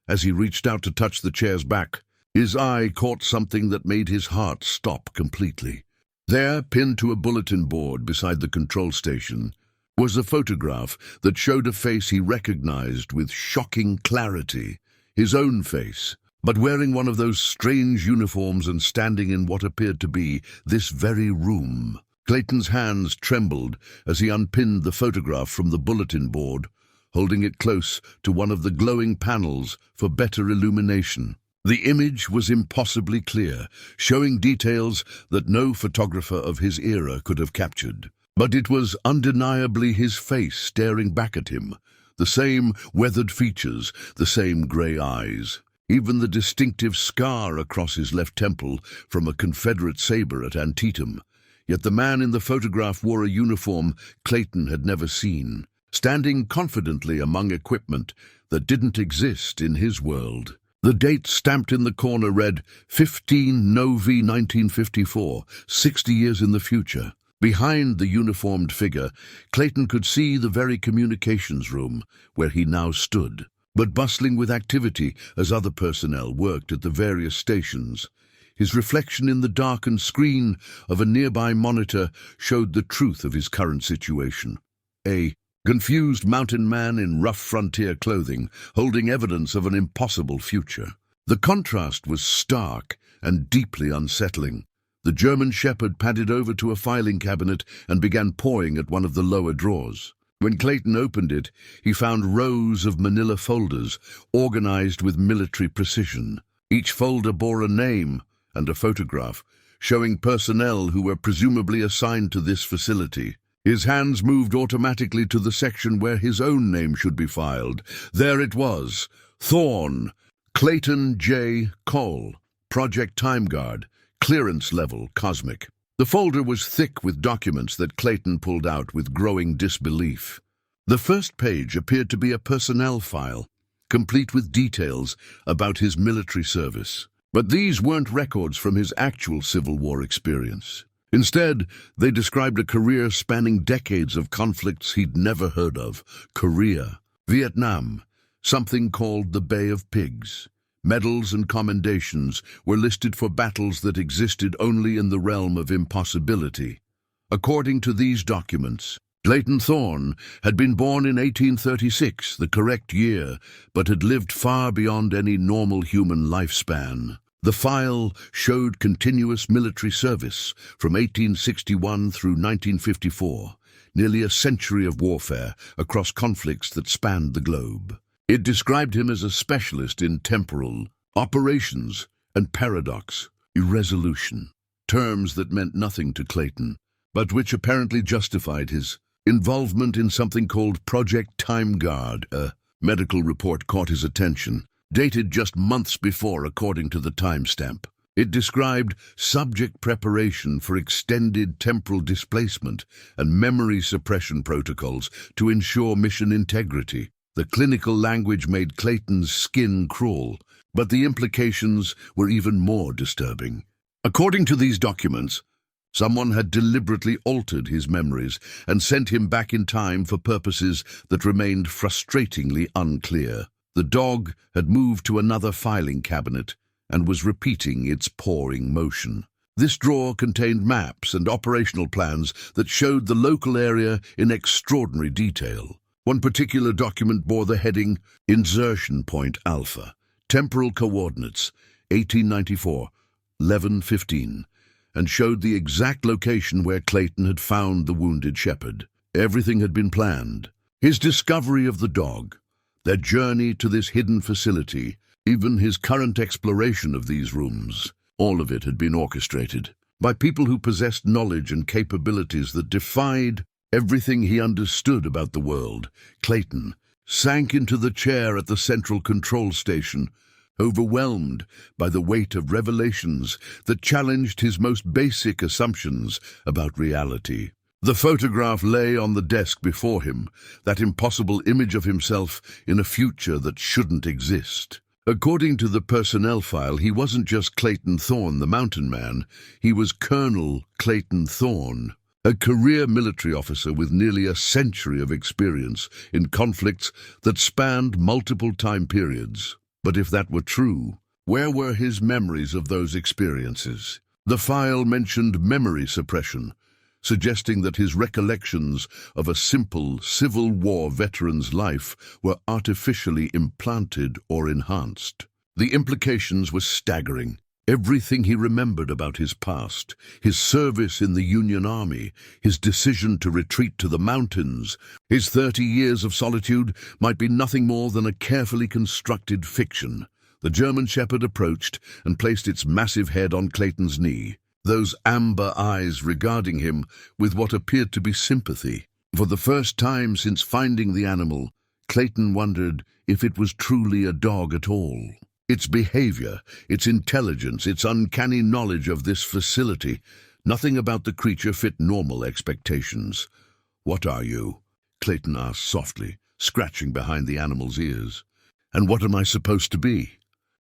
As he reached out to touch the chair's back, his eye caught something that made his heart stop completely. There, pinned to a bulletin board beside the control station, was a photograph that showed a face he recognized with shocking clarity, his own face, but wearing one of those strange uniforms and standing in what appeared to be this very room. Clayton's hands trembled as he unpinned the photograph from the bulletin board, holding it close to one of the glowing panels for better illumination. The image was impossibly clear, showing details that no photographer of his era could have captured. But it was undeniably his face staring back at him, the same weathered features, the same grey eyes, even the distinctive scar across his left temple from a Confederate saber at Antietam. Yet the man in the photograph wore a uniform Clayton had never seen, standing confidently among equipment that didn't exist in his world. The date stamped in the corner read 15 Novi 1954, 60 years in the future. Behind the uniformed figure, Clayton could see the very communications room where he now stood, but bustling with activity as other personnel worked at the various stations. His reflection in the darkened screen of a nearby monitor showed the truth of his current situation. A confused mountain man in rough frontier clothing, holding evidence of an impossible future. The contrast was stark and deeply unsettling. The German shepherd padded over to a filing cabinet and began pawing at one of the lower drawers. When Clayton opened it, he found rows of manila folders organized with military precision. Each folder bore a name and a photograph, showing personnel who were presumably assigned to this facility. His hands moved automatically to the section where his own name should be filed. There it was: Thorne, Clayton J. Cole, Project Time Guard, clearance level cosmic. The folder was thick with documents that Clayton pulled out with growing disbelief. The first page appeared to be a personnel file, complete with details about his military service. But these weren't records from his actual Civil War experience. Instead, they described a career spanning decades of conflicts he'd never heard of. Korea, Vietnam, something called the Bay of Pigs. Medals and commendations were listed for battles that existed only in the realm of impossibility. According to these documents, Clayton Thorne had been born in 1836, the correct year, but had lived far beyond any normal human lifespan. The file showed continuous military service from 1861 through 1954, nearly a century of warfare across conflicts that spanned the globe. It described him as a specialist in temporal, operations, and paradox, irresolution, terms that meant nothing to Clayton, but which apparently justified his involvement in something called Project Time Guard. A medical report caught his attention, dated just months before according to the timestamp. It described subject preparation for extended temporal displacement and memory suppression protocols to ensure mission integrity. The clinical language made Clayton's skin crawl, but the implications were even more disturbing. According to these documents, someone had deliberately altered his memories and sent him back in time for purposes that remained frustratingly unclear. The dog had moved to another filing cabinet and was repeating its pawing motion. This drawer contained maps and operational plans that showed the local area in extraordinary detail. One particular document bore the heading Insertion Point Alpha, Temporal Coordinates, 1894, 11:15, and showed the exact location where Clayton had found the wounded shepherd. Everything had been planned. His discovery of the dog, their journey to this hidden facility, even his current exploration of these rooms, all of it had been orchestrated by people who possessed knowledge and capabilities that defied everything he understood about the world. Clayton sank into the chair at the central control station, overwhelmed by the weight of revelations that challenged his most basic assumptions about reality. The photograph lay on the desk before him, that impossible image of himself in a future that shouldn't exist. According to the personnel file, he wasn't just Clayton Thorne, the mountain man. He was Colonel Clayton Thorne, a career military officer with nearly a century of experience in conflicts that spanned multiple time periods. But if that were true, where were his memories of those experiences? The file mentioned memory suppression, suggesting that his recollections of a simple Civil War veteran's life were artificially implanted or enhanced. The implications were staggering. Everything he remembered about his past, his service in the Union Army, his decision to retreat to the mountains, his 30 years of solitude might be nothing more than a carefully constructed fiction. The German shepherd approached and placed its massive head on Clayton's knee, those amber eyes regarding him with what appeared to be sympathy. For the first time since finding the animal, Clayton wondered if it was truly a dog at all. Its behavior, its intelligence, its uncanny knowledge of this facility, nothing about the creature fit normal expectations. "What are you?" Clayton asked softly, scratching behind the animal's ears. "And what am I supposed to be?"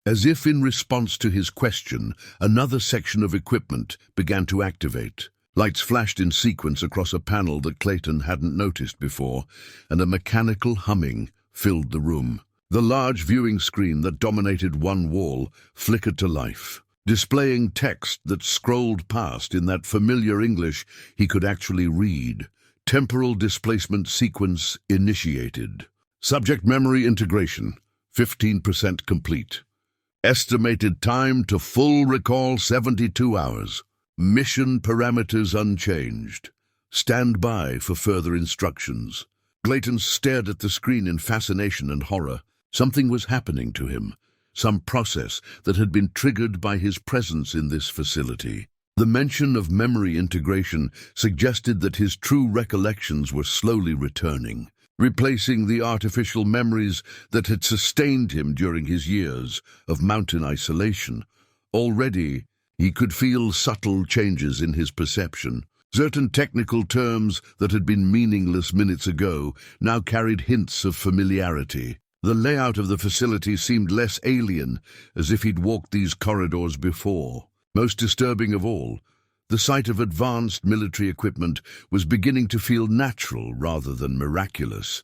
As if in response to his question, another section of equipment began to activate. Lights flashed in sequence across a panel that Clayton hadn't noticed before, and a mechanical humming filled the room. The large viewing screen that dominated one wall flickered to life. displaying text that scrolled past in that familiar English he could actually read. Temporal displacement sequence initiated. Subject memory integration, 15% complete. Estimated time to full recall 72 hours. Mission parameters unchanged. Stand by for further instructions. Clayton stared at the screen in fascination and horror. Something was happening to him, some process that had been triggered by his presence in this facility. The mention of memory integration suggested that his true recollections were slowly returning, replacing the artificial memories that had sustained him during his years of mountain isolation. Already, he could feel subtle changes in his perception. Certain technical terms that had been meaningless minutes ago now carried hints of familiarity. The layout of the facility seemed less alien, as if he'd walked these corridors before. Most disturbing of all, the sight of advanced military equipment was beginning to feel natural rather than miraculous.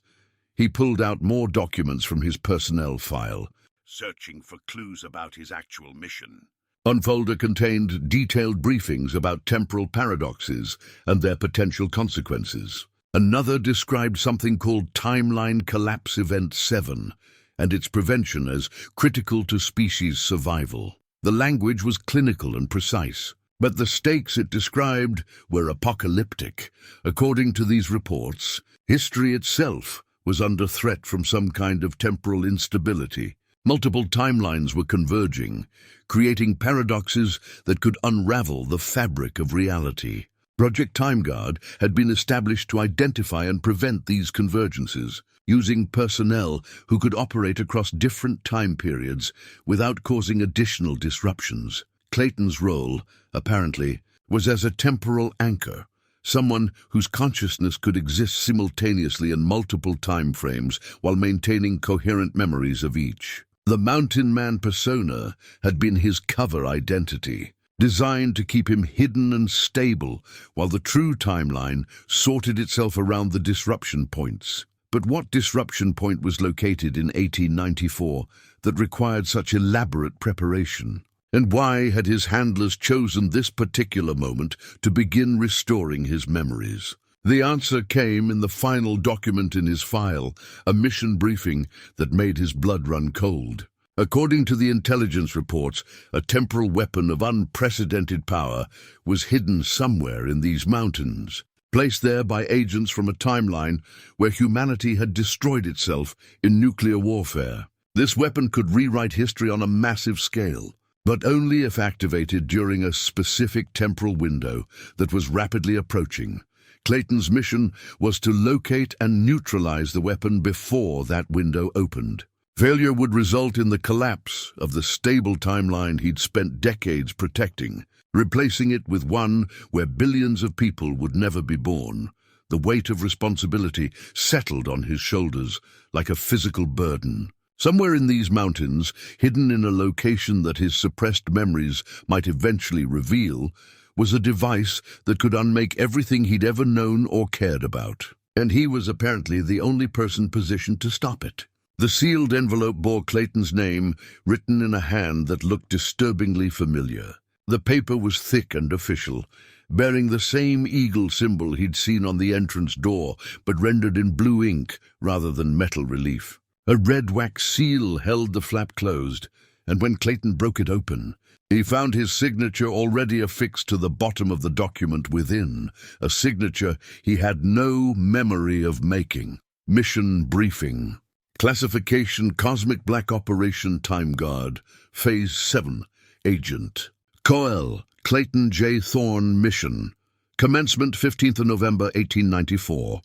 He pulled out more documents from his personnel file, searching for clues about his actual mission. One folder contained detailed briefings about temporal paradoxes and their potential consequences. Another described something called Timeline Collapse Event 7 and its prevention as critical to species survival. The language was clinical and precise, but the stakes it described were apocalyptic. According to these reports, history itself was under threat from some kind of temporal instability. Multiple timelines were converging, creating paradoxes that could unravel the fabric of reality. Project TimeGuard had been established to identify and prevent these convergences, using personnel who could operate across different time periods without causing additional disruptions. Clayton's role, apparently, was as a temporal anchor, someone whose consciousness could exist simultaneously in multiple time frames while maintaining coherent memories of each. The Mountain Man persona had been his cover identity, designed to keep him hidden and stable while the true timeline sorted itself around the disruption points. But what disruption point was located in 1894 that required such elaborate preparation? And why had his handlers chosen this particular moment to begin restoring his memories? The answer came in the final document in his file, a mission briefing that made his blood run cold. According to the intelligence reports, a temporal weapon of unprecedented power was hidden somewhere in these mountains, placed there by agents from a timeline where humanity had destroyed itself in nuclear warfare. This weapon could rewrite history on a massive scale, but only if activated during a specific temporal window that was rapidly approaching. Clayton's mission was to locate and neutralize the weapon before that window opened. Failure would result in the collapse of the stable timeline he'd spent decades protecting, replacing it with one where billions of people would never be born. The weight of responsibility settled on his shoulders like a physical burden. Somewhere in these mountains, hidden in a location that his suppressed memories might eventually reveal, was a device that could unmake everything he'd ever known or cared about. And he was apparently the only person positioned to stop it. The sealed envelope bore Clayton's name, written in a hand that looked disturbingly familiar. The paper was thick and official, bearing the same eagle symbol he'd seen on the entrance door, but rendered in blue ink rather than metal relief. A red wax seal held the flap closed, and when Clayton broke it open, he found his signature already affixed to the bottom of the document within, a signature he had no memory of making. Mission briefing. Classification Cosmic Black Operation TimeGuard, Phase 7, Agent. Coel, Clayton J. Thorne Mission. Commencement 15th of November 1894.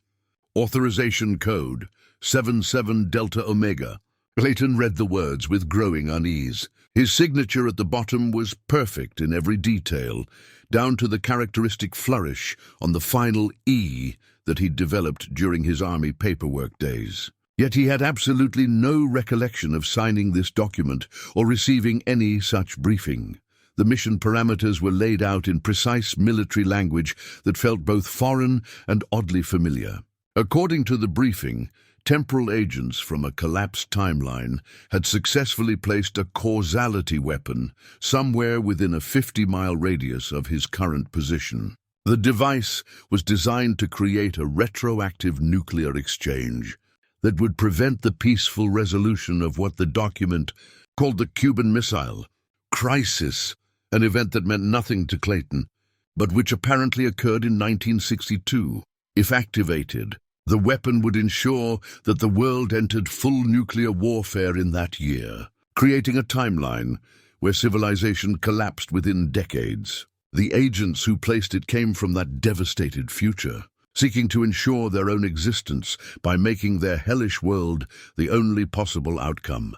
Authorization Code 77 Delta Omega. Clayton read the words with growing unease. His signature at the bottom was perfect in every detail, down to the characteristic flourish on the final E that he'd developed during his army paperwork days. Yet he had absolutely no recollection of signing this document or receiving any such briefing. The mission parameters were laid out in precise military language that felt both foreign and oddly familiar. According to the briefing, Temporal agents from a collapsed timeline had successfully placed a causality weapon somewhere within a 50-mile radius of his current position. The device was designed to create a retroactive nuclear exchange that would prevent the peaceful resolution of what the document called the Cuban Missile Crisis, an event that meant nothing to Clayton, but which apparently occurred in 1962. If activated, the weapon would ensure that the world entered full nuclear warfare in that year, creating a timeline where civilization collapsed within decades. The agents who placed it came from that devastated future, seeking to ensure their own existence by making their hellish world the only possible outcome.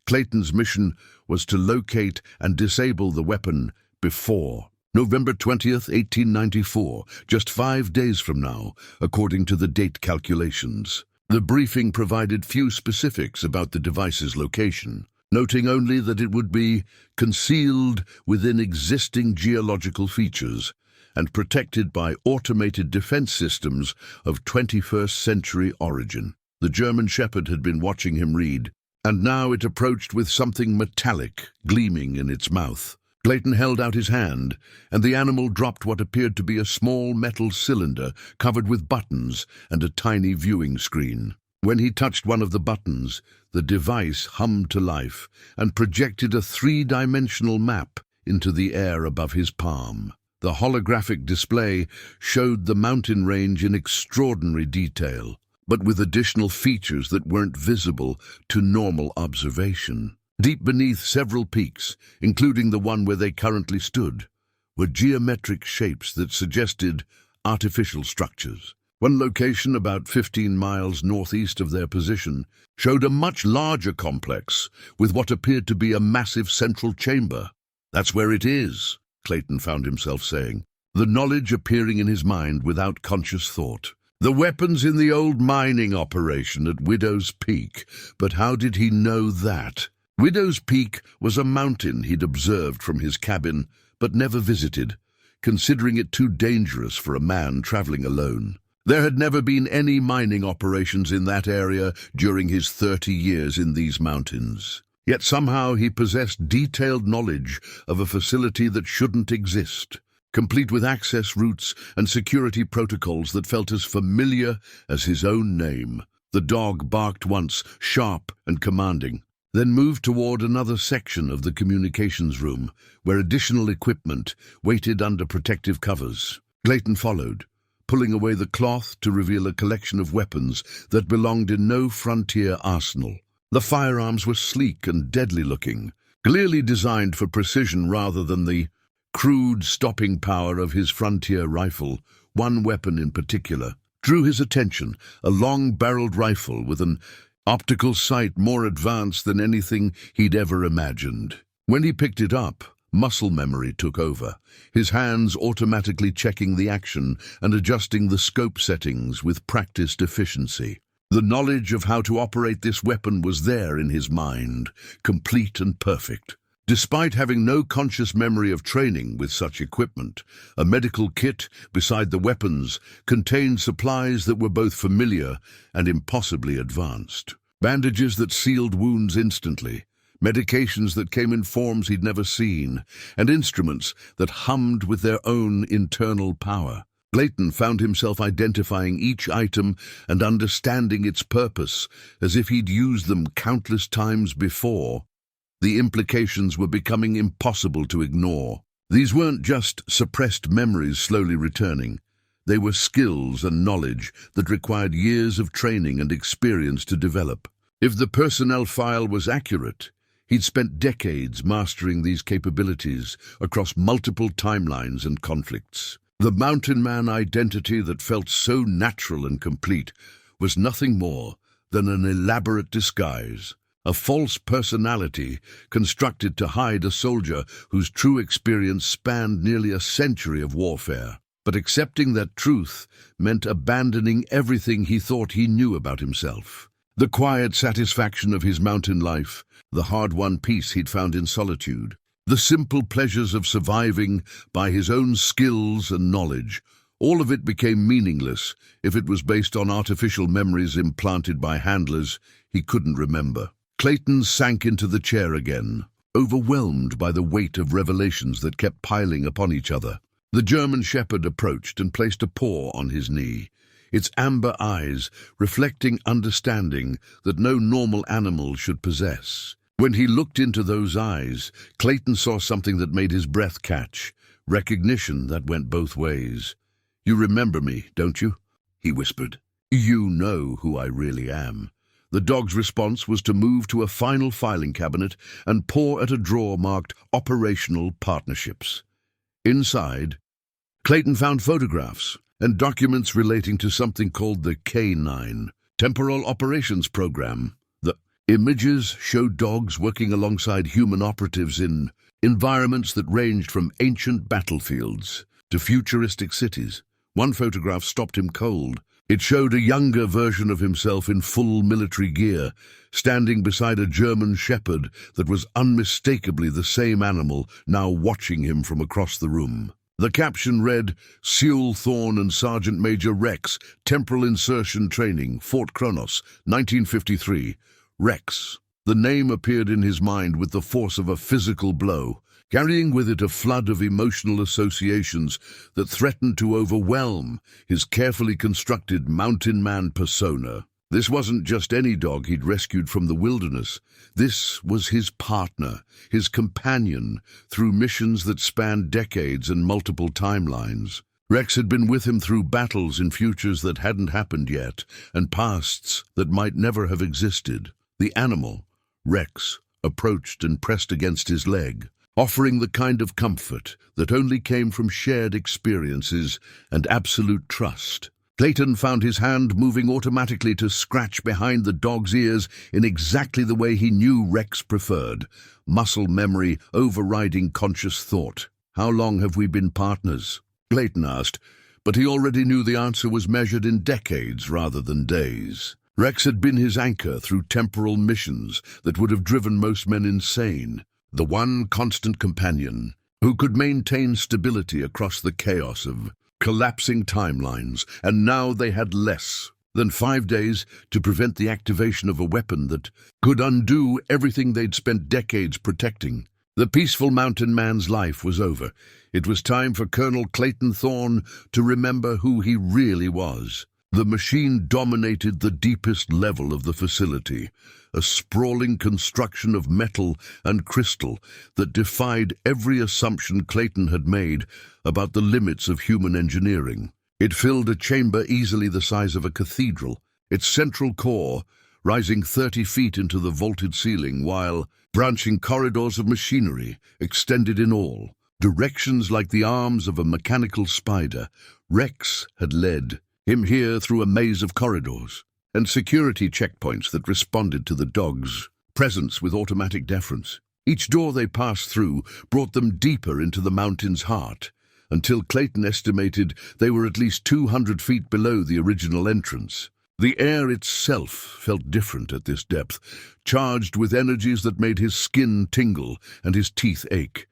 Clayton's mission was to locate and disable the weapon before November 20th, 1894, just 5 days from now, according to the date calculations. The briefing provided few specifics about the device's location, noting only that it would be concealed within existing geological features and protected by automated defense systems of 21st century origin. The German shepherd had been watching him read, and now it approached with something metallic gleaming in its mouth. Clayton held out his hand, and the animal dropped what appeared to be a small metal cylinder covered with buttons and a tiny viewing screen. When he touched one of the buttons, the device hummed to life and projected a three-dimensional map into the air above his palm. The holographic display showed the mountain range in extraordinary detail, but with additional features that weren't visible to normal observation. Deep beneath several peaks, including the one where they currently stood, were geometric shapes that suggested artificial structures. One location, about 15 miles northeast of their position, showed a much larger complex with what appeared to be a massive central chamber. "That's where it is," Clayton found himself saying, the knowledge appearing in his mind without conscious thought. The weapons in the old mining operation at Widow's Peak, but how did he know that? Widow's Peak was a mountain he'd observed from his cabin, but never visited, considering it too dangerous for a man traveling alone. There had never been any mining operations in that area during his 30 years in these mountains. Yet somehow he possessed detailed knowledge of a facility that shouldn't exist, complete with access routes and security protocols that felt as familiar as his own name. The dog barked once, sharp and commanding, then moved toward another section of the communications room, where additional equipment waited under protective covers. Clayton followed, pulling away the cloth to reveal a collection of weapons that belonged in no frontier arsenal. The firearms were sleek and deadly-looking, clearly designed for precision rather than the crude stopping power of his frontier rifle. One weapon in particular drew his attention, a long-barreled rifle with an optical sight more advanced than anything he'd ever imagined. When he picked it up, muscle memory took over, his hands automatically checking the action and adjusting the scope settings with practiced efficiency. The knowledge of how to operate this weapon was there in his mind, complete and perfect. Despite having no conscious memory of training with such equipment, a medical kit beside the weapons contained supplies that were both familiar and impossibly advanced. Bandages that sealed wounds instantly, medications that came in forms he'd never seen, and instruments that hummed with their own internal power. Clayton found himself identifying each item and understanding its purpose as if he'd used them countless times before. The implications were becoming impossible to ignore. These weren't just suppressed memories slowly returning. They were skills and knowledge that required years of training and experience to develop. If the personnel file was accurate, he'd spent decades mastering these capabilities across multiple timelines and conflicts. The mountain man identity that felt so natural and complete was nothing more than an elaborate disguise, a false personality constructed to hide a soldier whose true experience spanned nearly a century of warfare. But accepting that truth meant abandoning everything he thought he knew about himself. The quiet satisfaction of his mountain life, the hard-won peace he'd found in solitude, the simple pleasures of surviving by his own skills and knowledge, All of it became meaningless if it was based on artificial memories implanted by handlers he couldn't remember. Clayton sank into the chair again, overwhelmed by the weight of revelations that kept piling upon each other. The German shepherd approached and placed a paw on his knee, its amber eyes reflecting understanding that no normal animal should possess. When he looked into those eyes, Clayton saw something that made his breath catch, recognition that went both ways. "You remember me, don't you?" he whispered. "You know who I really am." The dog's response was to move to a final filing cabinet and paw at a drawer marked Operational Partnerships. Inside, Clayton found photographs and documents relating to something called the K9, Temporal Operations Program. The images showed dogs working alongside human operatives in environments that ranged from ancient battlefields to futuristic cities. One photograph stopped him cold. It showed a younger version of himself in full military gear, standing beside a German shepherd that was unmistakably the same animal now watching him from across the room. The caption read, "Clayton Thorne and Sergeant Major Rex, Temporal Insertion Training, Fort Kronos, 1953. Rex." The name appeared in his mind with the force of a physical blow, carrying with it a flood of emotional associations that threatened to overwhelm his carefully constructed mountain man persona. This wasn't just any dog he'd rescued from the wilderness. This was his partner, his companion, through missions that spanned decades and multiple timelines. Rex had been with him through battles in futures that hadn't happened yet, and pasts that might never have existed. The animal, Rex, approached and pressed against his leg, offering the kind of comfort that only came from shared experiences and absolute trust. Clayton found his hand moving automatically to scratch behind the dog's ears in exactly the way he knew Rex preferred, muscle memory overriding conscious thought. "How long have we been partners?" Clayton asked, but he already knew the answer was measured in decades rather than days. Rex had been his anchor through temporal missions that would have driven most men insane. The one constant companion who could maintain stability across the chaos of collapsing timelines, and now they had less than 5 days to prevent the activation of a weapon that could undo everything they'd spent decades protecting. The peaceful mountain man's life was over. It was time for Colonel Clayton Thorne to remember who he really was. The machine dominated the deepest level of the facility, a sprawling construction of metal and crystal that defied every assumption Clayton had made about the limits of human engineering. It filled a chamber easily the size of a cathedral, its central core rising 30 feet into the vaulted ceiling, while branching corridors of machinery extended in all directions like the arms of a mechanical spider. Rex had led him here through a maze of corridors and security checkpoints that responded to the dog's presence with automatic deference. Each door they passed through brought them deeper into the mountain's heart, until Clayton estimated they were at least 200 feet below the original entrance. The air itself felt different at this depth, charged with energies that made his skin tingle and his teeth ache.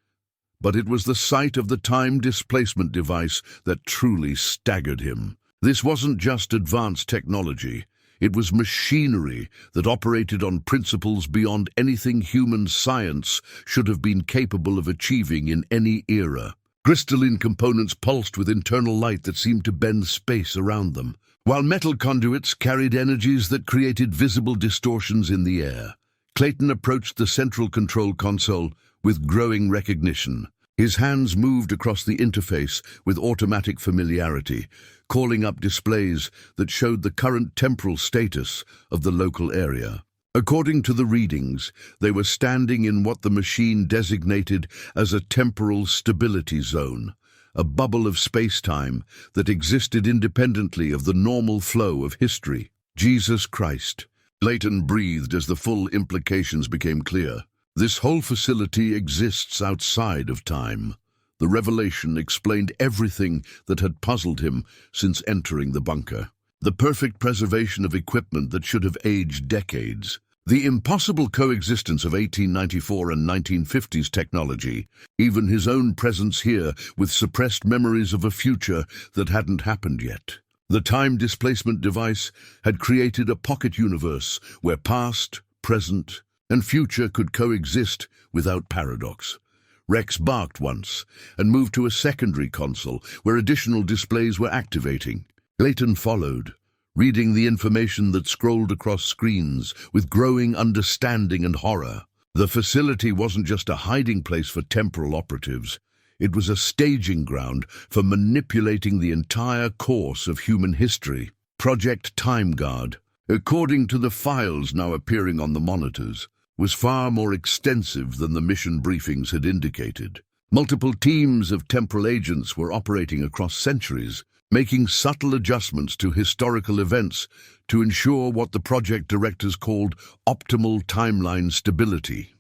But it was the sight of the time displacement device that truly staggered him. This wasn't just advanced technology. It was machinery that operated on principles beyond anything human science should have been capable of achieving in any era. Crystalline components pulsed with internal light that seemed to bend space around them, while metal conduits carried energies that created visible distortions in the air. Clayton approached the central control console with growing recognition. His hands moved across the interface with automatic familiarity, calling up displays that showed the current temporal status of the local area. According to the readings, they were standing in what the machine designated as a temporal stability zone, a bubble of space-time that existed independently of the normal flow of history. Jesus Christ! Clayton breathed as the full implications became clear. This whole facility exists outside of time. The revelation explained everything that had puzzled him since entering the bunker. The perfect preservation of equipment that should have aged decades. The impossible coexistence of 1894 and 1950s technology, even his own presence here with suppressed memories of a future that hadn't happened yet. The time displacement device had created a pocket universe where past, present, and future could coexist without paradox. Rex barked once and moved to a secondary console where additional displays were activating. Clayton followed, reading the information that scrolled across screens with growing understanding and horror. The facility wasn't just a hiding place for temporal operatives. It was a staging ground for manipulating the entire course of human history. Project Time Guard, according to the files now appearing on the monitors, was far more extensive than the mission briefings had indicated. Multiple teams of temporal agents were operating across centuries, making subtle adjustments to historical events to ensure what the project directors called optimal timeline stability.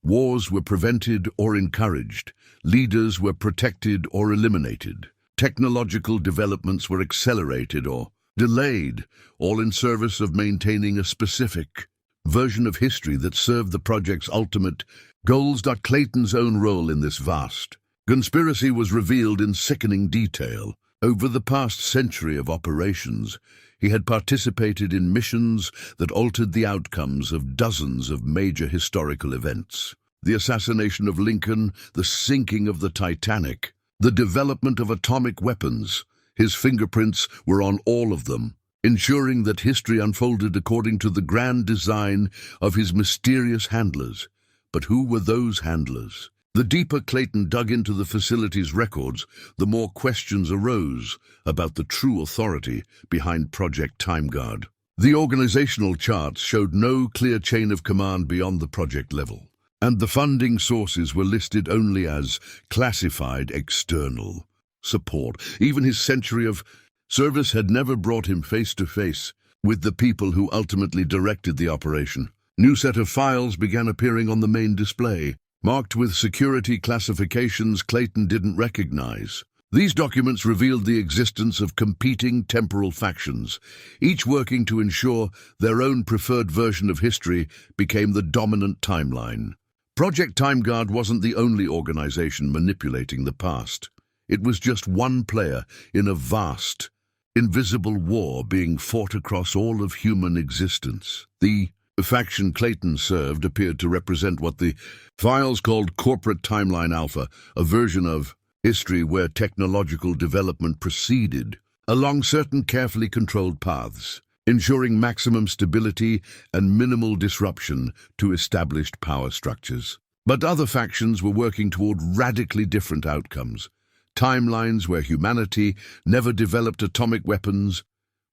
Wars were prevented or encouraged, leaders were protected or eliminated, technological developments were accelerated or delayed, all in service of maintaining a specific version of history that served the project's ultimate goals. Clayton's own role in this vast conspiracy was revealed in sickening detail. Over the past century of operations, he had participated in missions that altered the outcomes of dozens of major historical events. The assassination of Lincoln, the sinking of the Titanic, the development of atomic weapons. His fingerprints were on all of them, ensuring that history unfolded according to the grand design of his mysterious handlers. But who were those handlers? The deeper Clayton dug into the facility's records, the more questions arose about the true authority behind Project Time Guard. The organizational charts showed no clear chain of command beyond the project level, and the funding sources were listed only as classified external support. Even his century of service had never brought him face to face with the people who ultimately directed the operation. New set of files began appearing on the main display, marked with security classifications Clayton didn't recognize. These documents revealed the existence of competing temporal factions, each working to ensure their own preferred version of history became the dominant timeline. Project Time Guard wasn't the only organization manipulating the past. It was just one player in a vast, invisible war being fought across all of human existence. The faction Clayton served appeared to represent what the files called Corporate Timeline Alpha, a version of history where technological development proceeded along certain carefully controlled paths, ensuring maximum stability and minimal disruption to established power structures. But other factions were working toward radically different outcomes. Timelines where humanity never developed atomic weapons,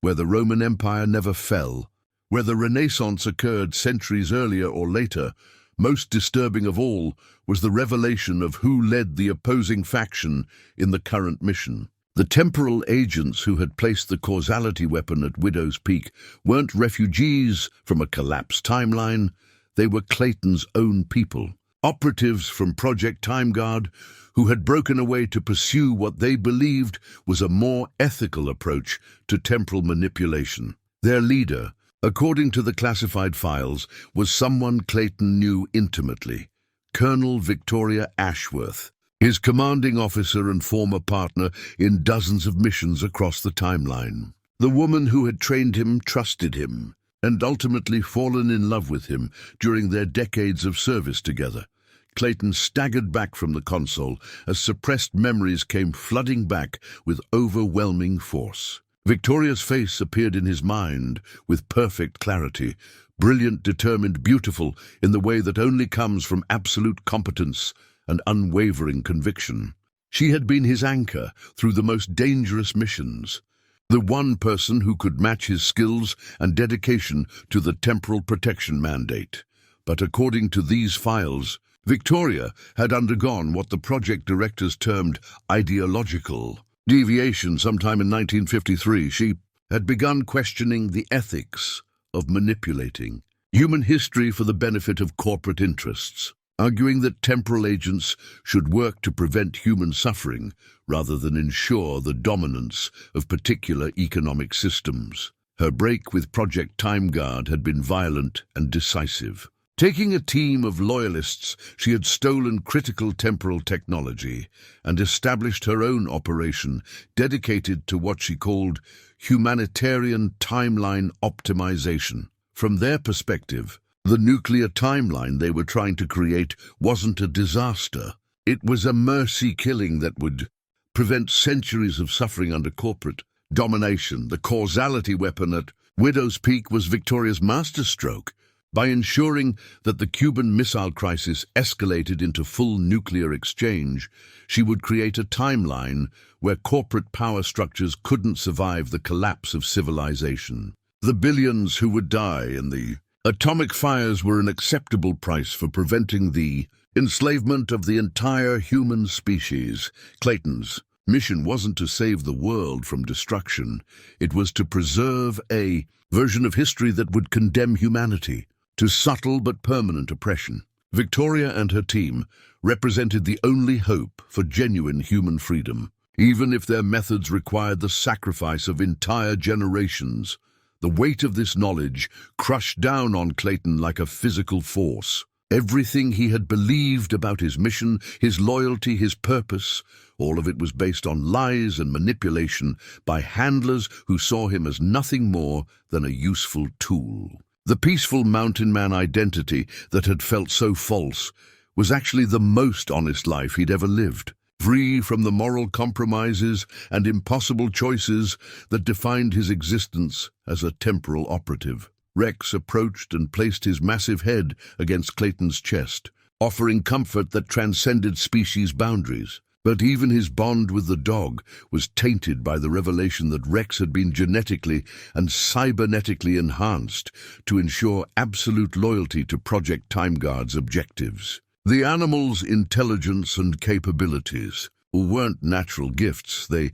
where the Roman Empire never fell, where the Renaissance occurred centuries earlier or later. Most disturbing of all was the revelation of who led the opposing faction in the current mission. The temporal agents who had placed the causality weapon at Widow's Peak weren't refugees from a collapsed timeline. They were Clayton's own people, operatives from Project Time Guard who had broken away to pursue what they believed was a more ethical approach to temporal manipulation. Their leader, according to the classified files, was someone Clayton knew intimately, Colonel Victoria Ashworth, his commanding officer and former partner in dozens of missions across the timeline. The woman who had trained him trusted him, and ultimately fallen in love with him during their decades of service together. Clayton staggered back from the console as suppressed memories came flooding back with overwhelming force. Victoria's face appeared in his mind with perfect clarity, brilliant, determined, beautiful in the way that only comes from absolute competence and unwavering conviction. She had been his anchor through the most dangerous missions, the one person who could match his skills and dedication to the temporal protection mandate. But according to these files, Victoria had undergone what the project directors termed ideological deviation. Sometime in 1953, she had begun questioning the ethics of manipulating human history for the benefit of corporate interests, arguing that temporal agents should work to prevent human suffering rather than ensure the dominance of particular economic systems. Her break with Project Time Guard had been violent and decisive. Taking a team of loyalists, she had stolen critical temporal technology and established her own operation dedicated to what she called humanitarian timeline optimization. From their perspective, the nuclear timeline they were trying to create wasn't a disaster. It was a mercy killing that would prevent centuries of suffering under corporate domination. The causality weapon at Widow's Peak was Victoria's masterstroke. By ensuring that the Cuban Missile Crisis escalated into full nuclear exchange, she would create a timeline where corporate power structures couldn't survive the collapse of civilization. The billions who would die in the atomic fires were an acceptable price for preventing the enslavement of the entire human species. Clayton's mission wasn't to save the world from destruction. It was to preserve a version of history that would condemn humanity to subtle but permanent oppression. Victoria and her team represented the only hope for genuine human freedom. Even if their methods required the sacrifice of entire generations, the weight of this knowledge crushed down on Clayton like a physical force. Everything he had believed about his mission, his loyalty, his purpose, all of it was based on lies and manipulation by handlers who saw him as nothing more than a useful tool. The peaceful mountain man identity that had felt so false was actually the most honest life he'd ever lived, free from the moral compromises and impossible choices that defined his existence as a temporal operative. Rex approached and placed his massive head against Clayton's chest, offering comfort that transcended species boundaries. But even his bond with the dog was tainted by the revelation that Rex had been genetically and cybernetically enhanced to ensure absolute loyalty to Project Time Guard's objectives. The animal's intelligence and capabilities weren't natural gifts. They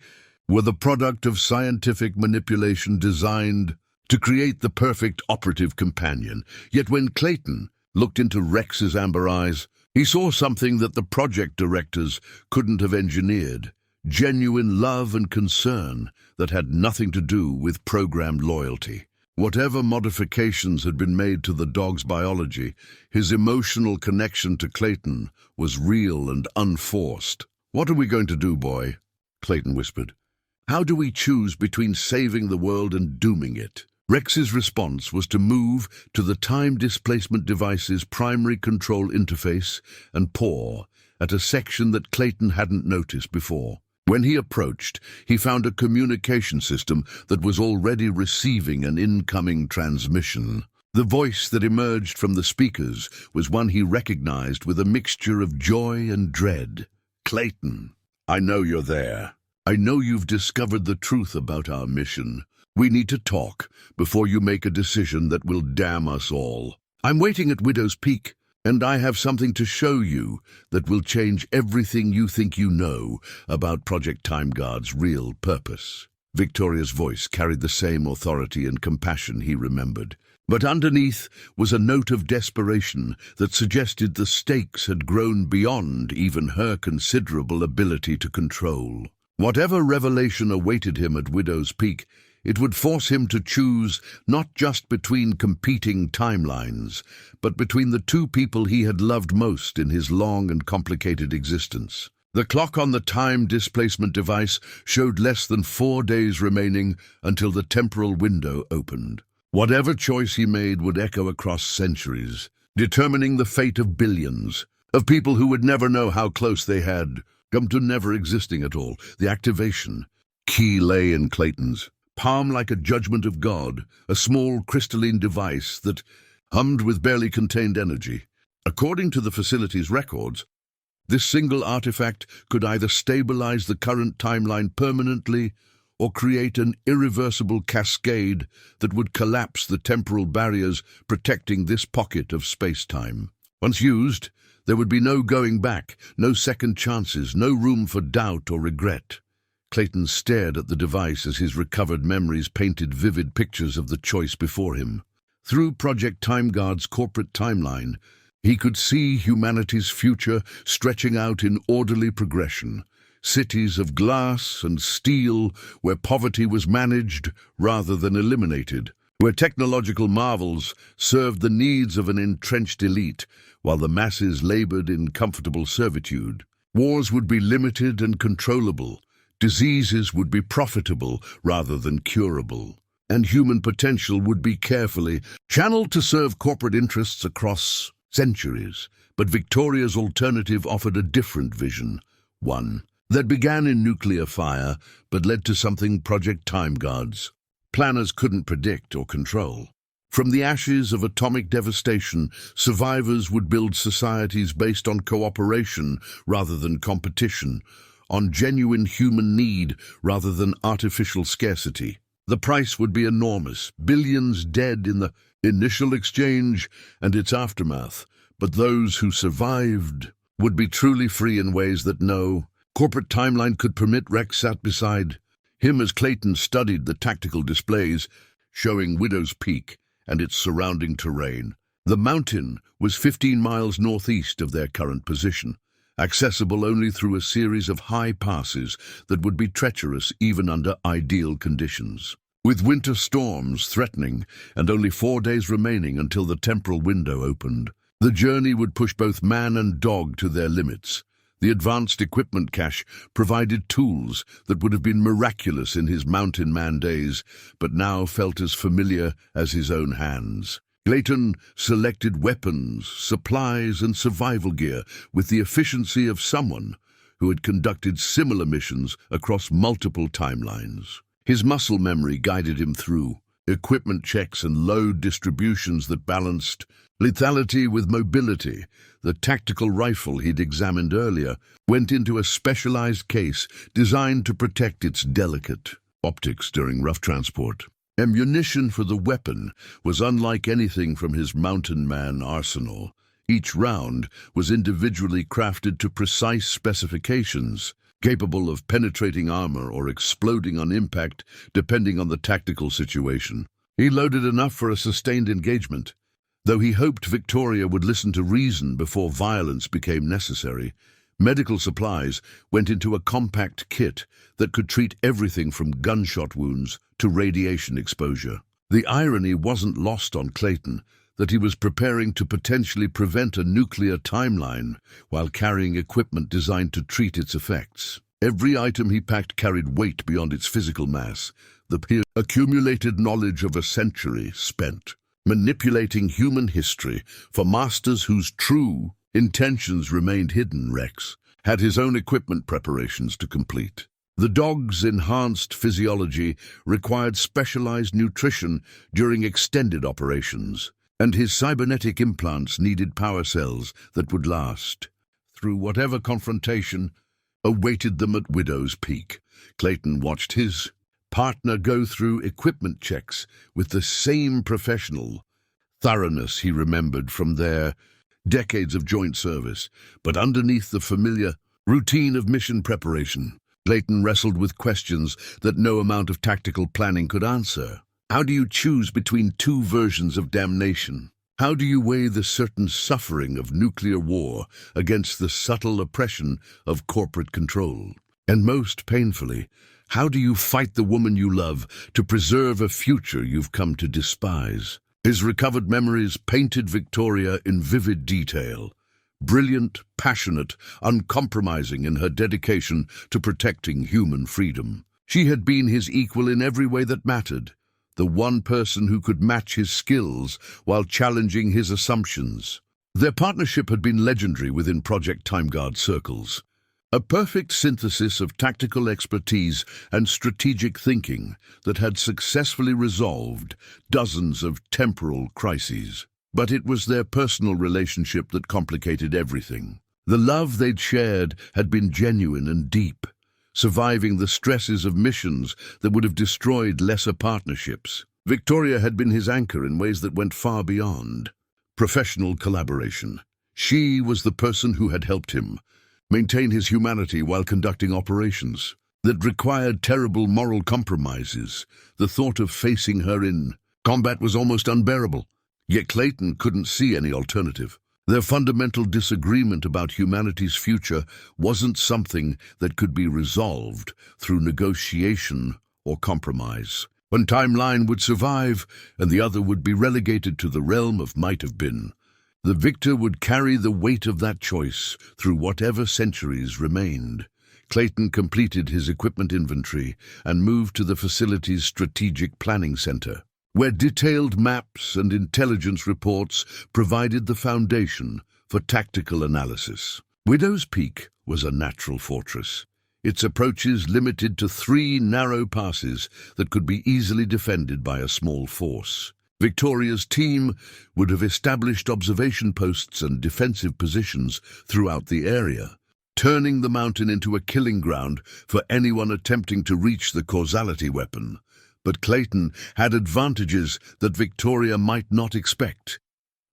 were the product of scientific manipulation designed to create the perfect operative companion. Yet when Clayton looked into Rex's amber eyes, he saw something that the project directors couldn't have engineered: genuine love and concern that had nothing to do with programmed loyalty. Whatever modifications had been made to the dog's biology, his emotional connection to Clayton was real and unforced. "What are we going to do, boy?" Clayton whispered. "How do we choose between saving the world and dooming it?" Rex's response was to move to the time displacement device's primary control interface and paw at a section that Clayton hadn't noticed before. When he approached, he found a communication system that was already receiving an incoming transmission. The voice that emerged from the speakers was one he recognized with a mixture of joy and dread. "Clayton, I know you're there. I know you've discovered the truth about our mission. We need to talk before you make a decision that will damn us all. I'm waiting at Widow's Peak, and I have something to show you that will change everything you think you know about Project Time Guard's real purpose." Victoria's voice carried the same authority and compassion he remembered, but underneath was a note of desperation that suggested the stakes had grown beyond even her considerable ability to control. Whatever revelation awaited him at Widow's Peak, it would force him to choose not just between competing timelines, but between the two people he had loved most in his long and complicated existence. The clock on the time displacement device showed less than 4 days remaining until the temporal window opened. Whatever choice he made would echo across centuries, determining the fate of billions, of people who would never know how close they had come to never existing at all. The activation key lay in Clayton's palm like a judgment of God, a small crystalline device that hummed with barely contained energy. According to the facility's records, this single artifact could either stabilize the current timeline permanently or create an irreversible cascade that would collapse the temporal barriers protecting this pocket of space-time. Once used, there would be no going back, no second chances, no room for doubt or regret. Clayton stared at the device as his recovered memories painted vivid pictures of the choice before him. Through Project Time Guard's corporate timeline, he could see humanity's future stretching out in orderly progression, cities of glass and steel where poverty was managed rather than eliminated, where technological marvels served the needs of an entrenched elite while the masses labored in comfortable servitude. Wars would be limited and controllable, diseases would be profitable rather than curable, and human potential would be carefully channeled to serve corporate interests across centuries. But Victoria's alternative offered a different vision, one that began in nuclear fire but led to something Project Time Guards planners couldn't predict or control. From the ashes of atomic devastation, survivors would build societies based on cooperation rather than competition, on genuine human need rather than artificial scarcity. The price would be enormous, billions dead in the initial exchange and its aftermath, but those who survived would be truly free in ways that no corporate timeline could permit. Rex sat beside him as Clayton studied the tactical displays showing Widow's Peak and its surrounding terrain. The mountain was 15 miles northeast of their current position, accessible only through a series of high passes that would be treacherous even under ideal conditions. With winter storms threatening and only 4 days remaining until the temporal window opened, the journey would push both man and dog to their limits. The advanced equipment cache provided tools that would have been miraculous in his mountain man days, but now felt as familiar as his own hands. Clayton selected weapons, supplies, and survival gear with the efficiency of someone who had conducted similar missions across multiple timelines. His muscle memory guided him through equipment checks and load distributions that balanced lethality with mobility. The tactical rifle he'd examined earlier went into a specialized case designed to protect its delicate optics during rough transport. Ammunition for the weapon was unlike anything from his mountain man arsenal. Each round was individually crafted to precise specifications, capable of penetrating armor or exploding on impact depending on the tactical situation. He loaded enough for a sustained engagement. Though he hoped Victoria would listen to reason before violence became necessary, medical supplies went into a compact kit that could treat everything from gunshot wounds to radiation exposure. The irony wasn't lost on Clayton that he was preparing to potentially prevent a nuclear timeline while carrying equipment designed to treat its effects. Every item he packed carried weight beyond its physical mass, the accumulated knowledge of a century spent manipulating human history for masters whose true intentions remained hidden. Rex had his own equipment preparations to complete. The dog's enhanced physiology required specialized nutrition during extended operations, and his cybernetic implants needed power cells that would last through whatever confrontation awaited them at Widow's Peak. Clayton watched his partner go through equipment checks with the same professional thoroughness he remembered from their decades of joint service. But underneath the familiar routine of mission preparation, Clayton wrestled with questions that no amount of tactical planning could answer. How do you choose between two versions of damnation? How do you weigh the certain suffering of nuclear war against the subtle oppression of corporate control? And most painfully, how do you fight the woman you love to preserve a future you've come to despise? His recovered memories painted Victoria in vivid detail. Brilliant, passionate, uncompromising in her dedication to protecting human freedom. She had been his equal in every way that mattered, the one person who could match his skills while challenging his assumptions. Their partnership had been legendary within Project Time Guard circles. A perfect synthesis of tactical expertise and strategic thinking that had successfully resolved dozens of temporal crises. But it was their personal relationship that complicated everything. The love they'd shared had been genuine and deep, surviving the stresses of missions that would have destroyed lesser partnerships. Victoria had been his anchor in ways that went far beyond professional collaboration. She was the person who had helped him maintain his humanity while conducting operations that required terrible moral compromises. The thought of facing her in combat was almost unbearable, yet Clayton couldn't see any alternative. Their fundamental disagreement about humanity's future wasn't something that could be resolved through negotiation or compromise. One timeline would survive, and the other would be relegated to the realm of might have been. The victor would carry the weight of that choice through whatever centuries remained. Clayton completed his equipment inventory and moved to the facility's strategic planning center, where detailed maps and intelligence reports provided the foundation for tactical analysis. Widow's Peak was a natural fortress, its approaches limited to 3 narrow passes that could be easily defended by a small force. Victoria's team would have established observation posts and defensive positions throughout the area, turning the mountain into a killing ground for anyone attempting to reach the causality weapon. But Clayton had advantages that Victoria might not expect.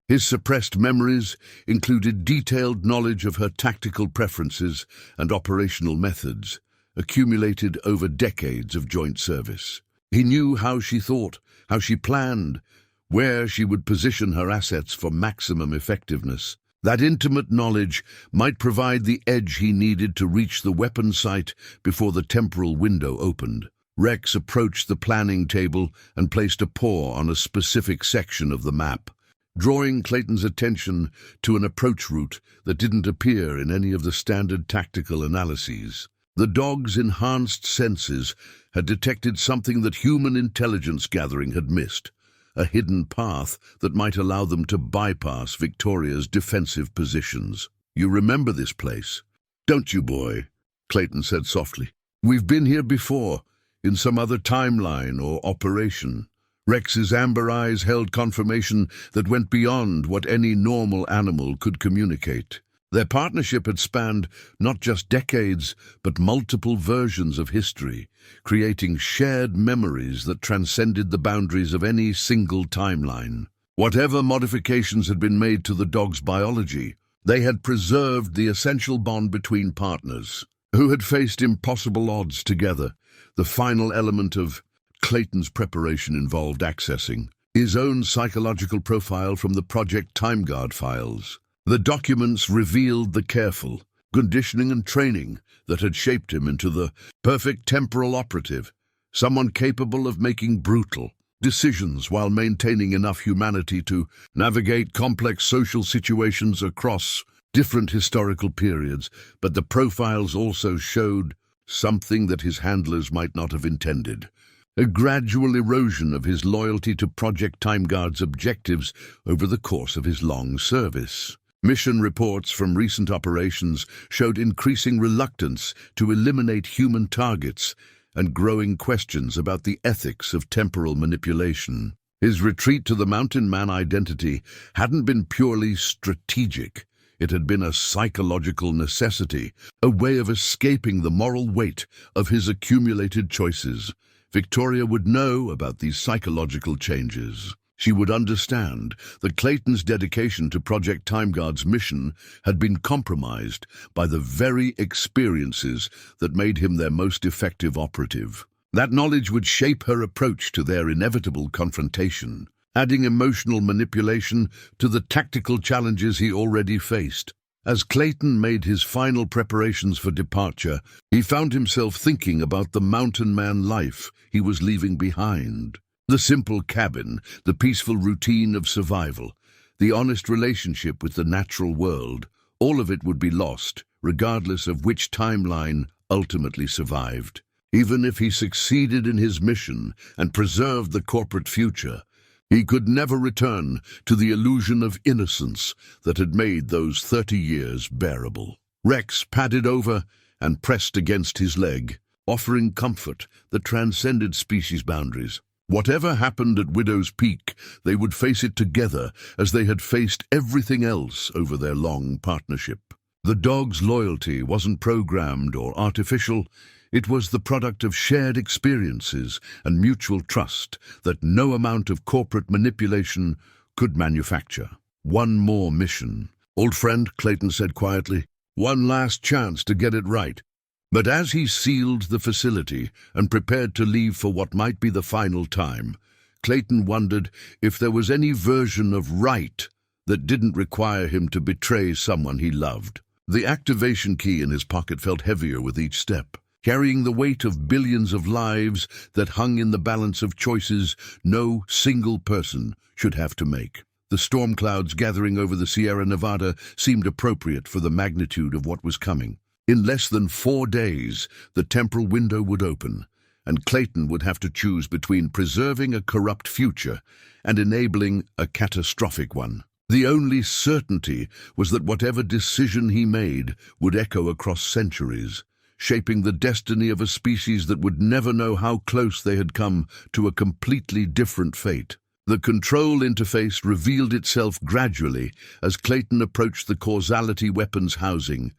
His suppressed memories included detailed knowledge of her tactical preferences and operational methods, accumulated over decades of joint service. He knew how she thought, how she planned, where she would position her assets for maximum effectiveness. That intimate knowledge might provide the edge he needed to reach the weapon site before the temporal window opened. Rex approached the planning table and placed a paw on a specific section of the map, drawing Clayton's attention to an approach route that didn't appear in any of the standard tactical analyses. The dog's enhanced senses had detected something that human intelligence gathering had missed, a hidden path that might allow them to bypass Victoria's defensive positions. "You remember this place, don't you, boy?" Clayton said softly. "We've been here before, in some other timeline or operation." Rex's amber eyes held confirmation that went beyond what any normal animal could communicate. Their partnership had spanned not just decades, but multiple versions of history, creating shared memories that transcended the boundaries of any single timeline. Whatever modifications had been made to the dog's biology, they had preserved the essential bond between partners who had faced impossible odds together. The final element of Clayton's preparation involved accessing his own psychological profile from the Project TimeGuard files. The documents revealed the careful conditioning and training that had shaped him into the perfect temporal operative, someone capable of making brutal decisions while maintaining enough humanity to navigate complex social situations across different historical periods. But the profiles also showed something that his handlers might not have intended: a gradual erosion of his loyalty to Project TimeGuard's objectives over the course of his long service. Mission reports from recent operations showed increasing reluctance to eliminate human targets and growing questions about the ethics of temporal manipulation. His retreat to the Mountain Man identity hadn't been purely strategic. It had been a psychological necessity, a way of escaping the moral weight of his accumulated choices. Victoria would know about these psychological changes. She would understand that Clayton's dedication to Project TimeGuard's mission had been compromised by the very experiences that made him their most effective operative. That knowledge would shape her approach to their inevitable confrontation, adding emotional manipulation to the tactical challenges he already faced. As Clayton made his final preparations for departure, he found himself thinking about the mountain man life he was leaving behind. The simple cabin, the peaceful routine of survival, the honest relationship with the natural world, all of it would be lost, regardless of which timeline ultimately survived. Even if he succeeded in his mission and preserved the corporate future, he could never return to the illusion of innocence that had made those 30 years bearable. Rex padded over and pressed against his leg, offering comfort that transcended species boundaries. Whatever happened at Widow's Peak, they would face it together as they had faced everything else over their long partnership. The dog's loyalty wasn't programmed or artificial. It was the product of shared experiences and mutual trust that no amount of corporate manipulation could manufacture. "One more mission, old friend," Clayton said quietly. "One last chance to get it right." But as he sealed the facility and prepared to leave for what might be the final time, Clayton wondered if there was any version of right that didn't require him to betray someone he loved. The activation key in his pocket felt heavier with each step, carrying the weight of billions of lives that hung in the balance of choices no single person should have to make. The storm clouds gathering over the Sierra Nevada seemed appropriate for the magnitude of what was coming. In less than 4 days, the temporal window would open, and Clayton would have to choose between preserving a corrupt future and enabling a catastrophic one. The only certainty was that whatever decision he made would echo across centuries, shaping the destiny of a species that would never know how close they had come to a completely different fate. The control interface revealed itself gradually as Clayton approached the causality weapons housing,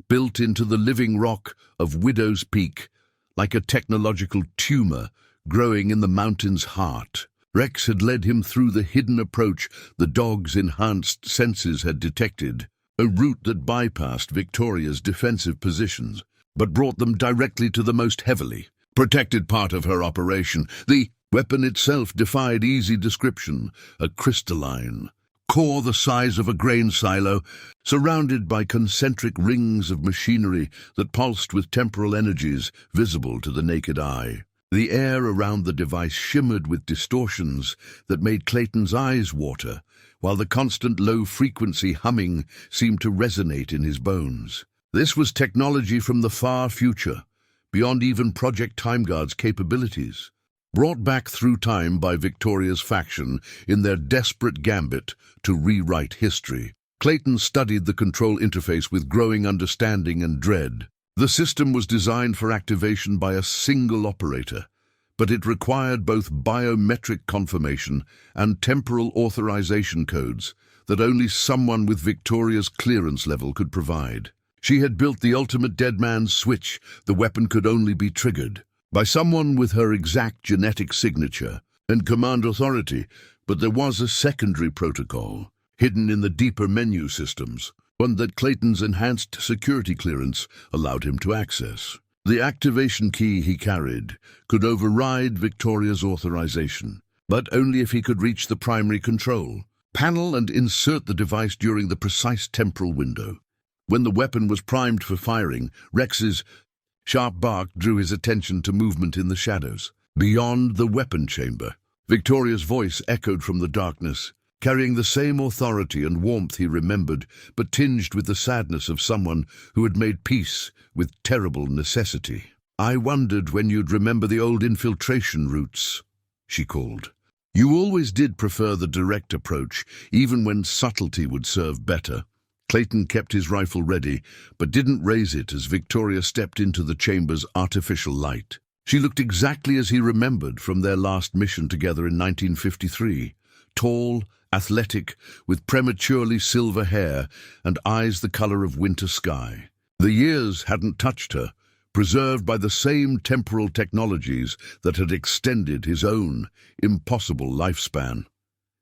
built into the living rock of Widow's Peak, like a technological tumor growing in the mountain's heart. Rex had led him through the hidden approach the dog's enhanced senses had detected, a route that bypassed Victoria's defensive positions, but brought them directly to the most heavily protected part of her operation. The weapon itself defied easy description, a crystalline core the size of a grain silo, surrounded by concentric rings of machinery that pulsed with temporal energies visible to the naked eye. The air around the device shimmered with distortions that made Clayton's eyes water, while the constant low-frequency humming seemed to resonate in his bones. This was technology from the far future, beyond even Project Timeguard's capabilities, brought back through time by Victoria's faction in their desperate gambit to rewrite history. Clayton studied the control interface with growing understanding and dread. The system was designed for activation by a single operator, but it required both biometric confirmation and temporal authorization codes that only someone with Victoria's clearance level could provide. She had built the ultimate dead man's switch. The weapon could only be triggered by someone with her exact genetic signature and command authority, but there was a secondary protocol, hidden in the deeper menu systems, one that Clayton's enhanced security clearance allowed him to access. The activation key he carried could override Victoria's authorization, but only if he could reach the primary control panel and insert the device during the precise temporal window. When the weapon was primed for firing, Rex's sharp bark drew his attention to movement in the shadows. Beyond the weapon chamber, Victoria's voice echoed from the darkness, carrying the same authority and warmth he remembered, but tinged with the sadness of someone who had made peace with terrible necessity. "I wondered when you'd remember the old infiltration routes," she called. "You always did prefer the direct approach, even when subtlety would serve better." Clayton kept his rifle ready, but didn't raise it as Victoria stepped into the chamber's artificial light. She looked exactly as he remembered from their last mission together in 1953, tall, athletic, with prematurely silver hair and eyes the color of winter sky. The years hadn't touched her, preserved by the same temporal technologies that had extended his own impossible lifespan.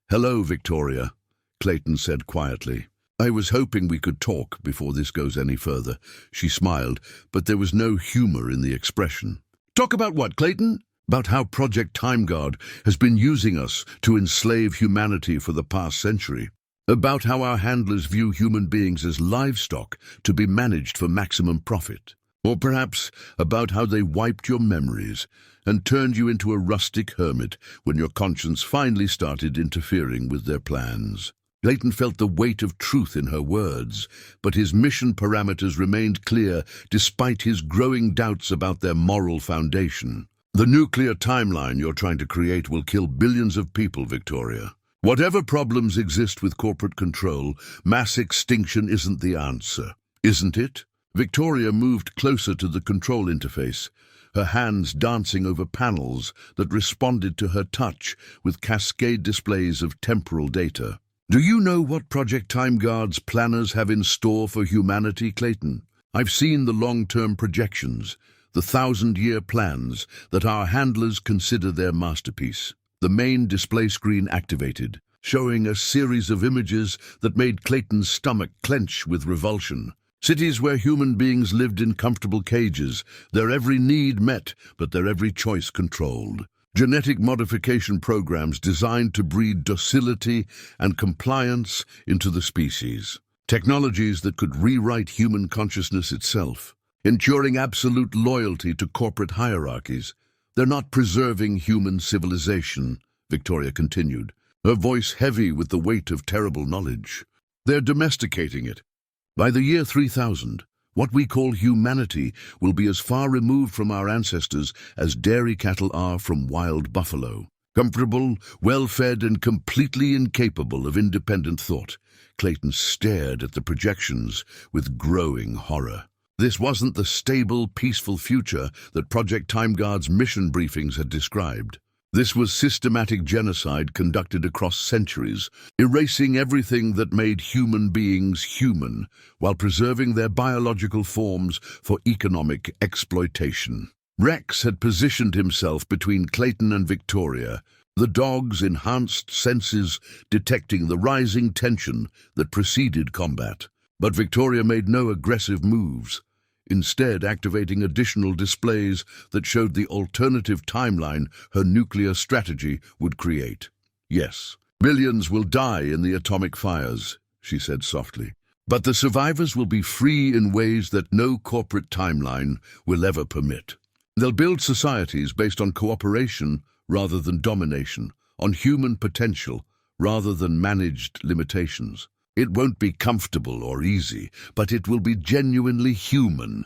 "Hello, Victoria," Clayton said quietly. "I was hoping we could talk before this goes any further." She smiled, but there was no humor in the expression. "Talk about what, Clayton?" "About how Project Timeguard has been using us to enslave humanity for the past century. About how our handlers view human beings as livestock to be managed for maximum profit. Or perhaps about how they wiped your memories and turned you into a rustic hermit when your conscience finally started interfering with their plans." Clayton felt the weight of truth in her words, but his mission parameters remained clear despite his growing doubts about their moral foundation. "The nuclear timeline you're trying to create will kill billions of people, Victoria. Whatever problems exist with corporate control, mass extinction isn't the answer, isn't it?" Victoria moved closer to the control interface, her hands dancing over panels that responded to her touch with cascade displays of temporal data. "Do you know what Project Timeguard's planners have in store for humanity, Clayton? I've seen the long-term projections, the 1,000-year plans that our handlers consider their masterpiece." The main display screen activated, showing a series of images that made Clayton's stomach clench with revulsion. Cities where human beings lived in comfortable cages, their every need met, but their every choice controlled. genetic modification programs designed to breed docility and compliance into the species. Technologies that could rewrite human consciousness itself, ensuring absolute loyalty to corporate hierarchies. They're not preserving human civilization, Victoria continued, her voice heavy with the weight of terrible knowledge. They're domesticating it. By the year 3000, what we call humanity will be as far removed from our ancestors as dairy cattle are from wild buffalo. Comfortable, well-fed, and completely incapable of independent thought, Clayton stared at the projections with growing horror. This wasn't the stable, peaceful future that Project Time Guard's mission briefings had described. This was systematic genocide conducted across centuries, erasing everything that made human beings human, while preserving their biological forms for economic exploitation. Rex had positioned himself between Clayton and Victoria, the dog's enhanced senses detecting the rising tension that preceded combat. But Victoria made no aggressive moves, instead activating additional displays that showed the alternative timeline her nuclear strategy would create. Yes, billions will die in the atomic fires, she said softly, but the survivors will be free in ways that no corporate timeline will ever permit. They'll build societies based on cooperation rather than domination, on human potential rather than managed limitations. It won't be comfortable or easy, but it will be genuinely human.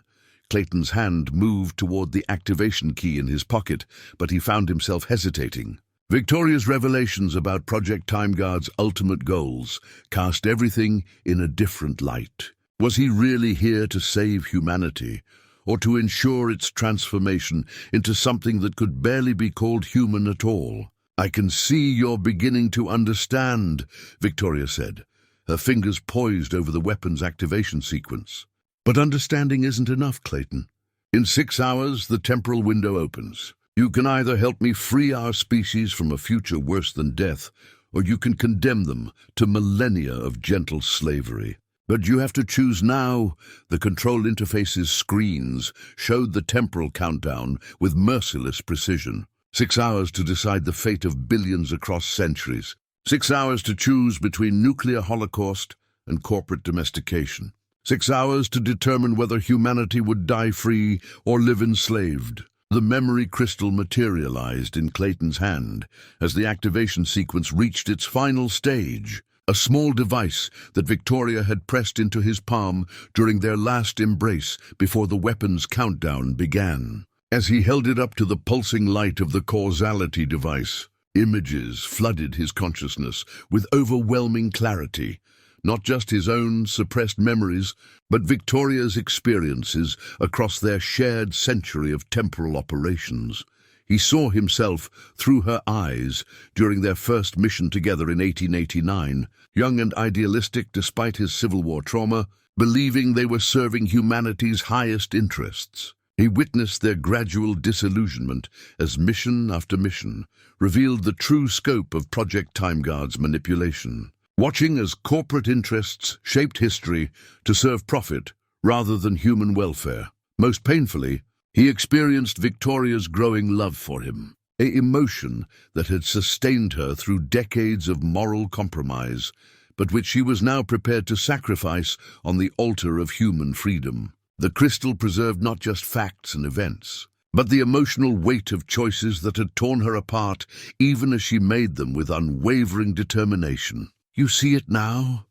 Clayton's hand moved toward the activation key in his pocket, but he found himself hesitating. Victoria's revelations about Project Time Guard's ultimate goals cast everything in a different light. Was he really here to save humanity, or to ensure its transformation into something that could barely be called human at all? "I can see you're beginning to understand," Victoria said, her fingers poised over the weapon's activation sequence. "But understanding isn't enough, Clayton. In 6 hours, the temporal window opens. You can either help me free our species from a future worse than death, or you can condemn them to millennia of gentle slavery. But you have to choose now." The control interface's screens showed the temporal countdown with merciless precision. 6 hours to decide the fate of billions across centuries. 6 hours to choose between nuclear holocaust and corporate domestication. 6 hours to determine whether humanity would die free or live enslaved. The memory crystal materialized in Clayton's hand as the activation sequence reached its final stage, a small device that Victoria had pressed into his palm during their last embrace before the weapon's countdown began. As he held it up to the pulsing light of the causality device, images flooded his consciousness with overwhelming clarity, not just his own suppressed memories, but Victoria's experiences across their shared century of temporal operations. He saw himself through her eyes during their first mission together in 1889, young and idealistic despite his Civil War trauma, believing they were serving humanity's highest interests. He witnessed their gradual disillusionment as mission after mission revealed the true scope of Project Time Guard's manipulation, watching as corporate interests shaped history to serve profit rather than human welfare. Most painfully, he experienced Victoria's growing love for him, an emotion that had sustained her through decades of moral compromise, but which she was now prepared to sacrifice on the altar of human freedom. The crystal preserved not just facts and events, but the emotional weight of choices that had torn her apart even as she made them with unwavering determination. "You see it now?"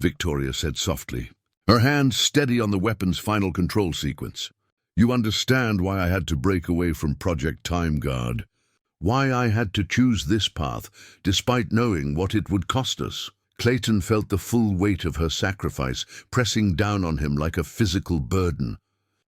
Victoria said softly, her hand steady on the weapon's final control sequence. "You understand why I had to break away from Project Time Guard, why I had to choose this path despite knowing what it would cost us." Clayton felt the full weight of her sacrifice pressing down on him like a physical burden.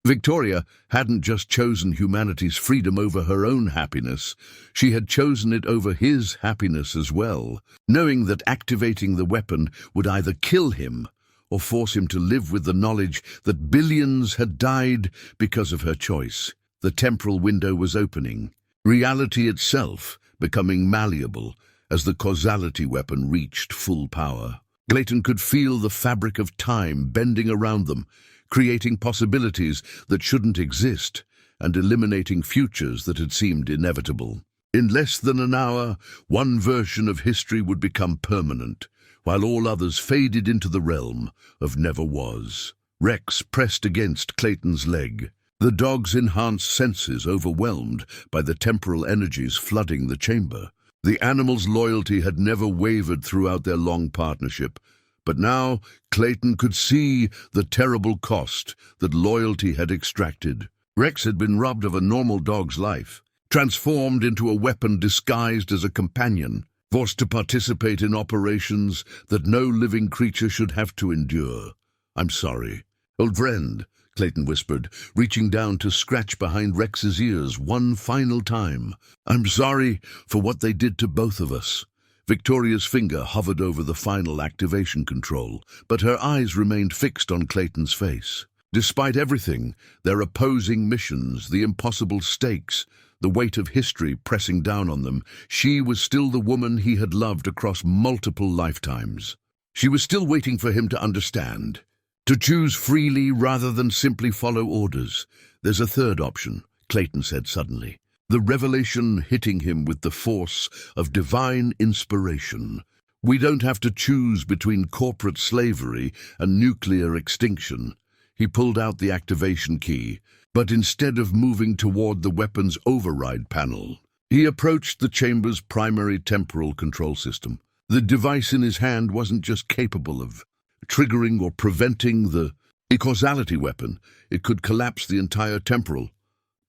Victoria hadn't just chosen humanity's freedom over her own happiness, she had chosen it over his happiness as well, knowing that activating the weapon would either kill him or force him to live with the knowledge that billions had died because of her choice. The temporal window was opening, reality itself becoming malleable as the causality weapon reached full power. Clayton could feel the fabric of time bending around them, creating possibilities that shouldn't exist and eliminating futures that had seemed inevitable. In less than an hour, one version of history would become permanent, while all others faded into the realm of never was. Rex pressed against Clayton's leg, the dog's enhanced senses overwhelmed by the temporal energies flooding the chamber. The animal's loyalty had never wavered throughout their long partnership, but now Clayton could see the terrible cost that loyalty had extracted. Rex had been robbed of a normal dog's life, transformed into a weapon disguised as a companion, forced to participate in operations that no living creature should have to endure. "I'm sorry, old friend," Clayton whispered, reaching down to scratch behind Rex's ears one final time. "I'm sorry for what they did to both of us." Victoria's finger hovered over the final activation control, but her eyes remained fixed on Clayton's face. Despite everything, their opposing missions, the impossible stakes, the weight of history pressing down on them, she was still the woman he had loved across multiple lifetimes. She was still waiting for him to understand, to choose freely rather than simply follow orders. "There's a third option," Clayton said suddenly, the revelation hitting him with the force of divine inspiration. "We don't have to choose between corporate slavery and nuclear extinction." He pulled out the activation key, but instead of moving toward the weapon's override panel, he approached the chamber's primary temporal control system. The device in his hand wasn't just capable of triggering or preventing the causality weapon, it could collapse the entire temporal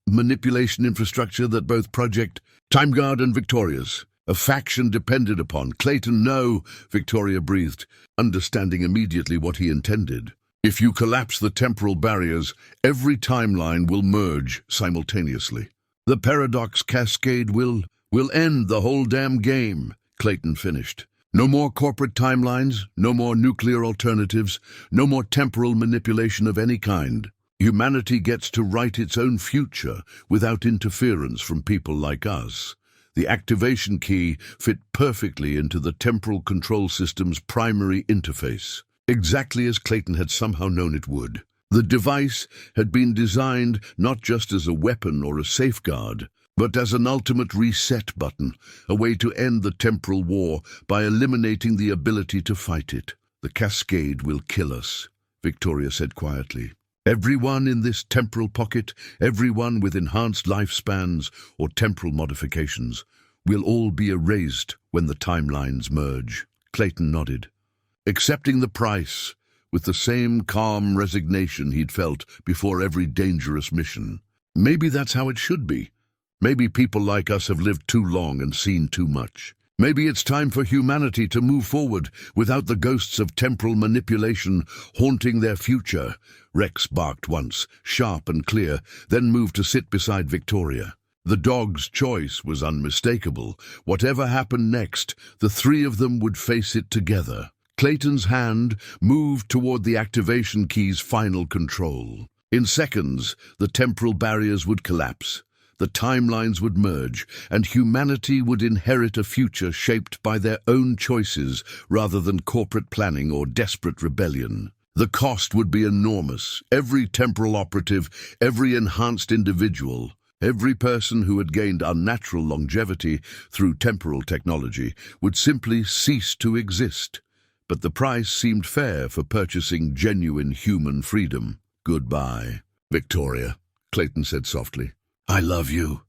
manipulation infrastructure that both Project Time Guard and Victoria's a faction depended upon. "Clayton, no," Victoria breathed, understanding immediately what he intended. "If you collapse the temporal barriers, every timeline will merge simultaneously. The paradox cascade will end the whole damn game," Clayton finished. "No more corporate timelines, no more nuclear alternatives, no more temporal manipulation of any kind. Humanity gets to write its own future without interference from people like us." The activation key fit perfectly into the temporal control system's primary interface, exactly as Clayton had somehow known it would. The device had been designed not just as a weapon or a safeguard, but as an ultimate reset button, a way to end the temporal war by eliminating the ability to fight it. "The cascade will kill us," Victoria said quietly. "Everyone in this temporal pocket, everyone with enhanced lifespans or temporal modifications, will all be erased when the timelines merge." Clayton nodded, accepting the price with the same calm resignation he'd felt before every dangerous mission. Maybe that's how it should be. Maybe people like us have lived too long and seen too much. Maybe it's time for humanity to move forward without the ghosts of temporal manipulation haunting their future. Rex barked once, sharp and clear, then moved to sit beside Victoria. The dog's choice was unmistakable. Whatever happened next, the three of them would face it together. Clayton's hand moved toward the activation key's final control. In seconds, the temporal barriers would collapse. The timelines would merge, and humanity would inherit a future shaped by their own choices rather than corporate planning or desperate rebellion. The cost would be enormous. Every temporal operative, every enhanced individual, every person who had gained unnatural longevity through temporal technology would simply cease to exist. But the price seemed fair for purchasing genuine human freedom. "Goodbye, Victoria," Clayton said softly. I love you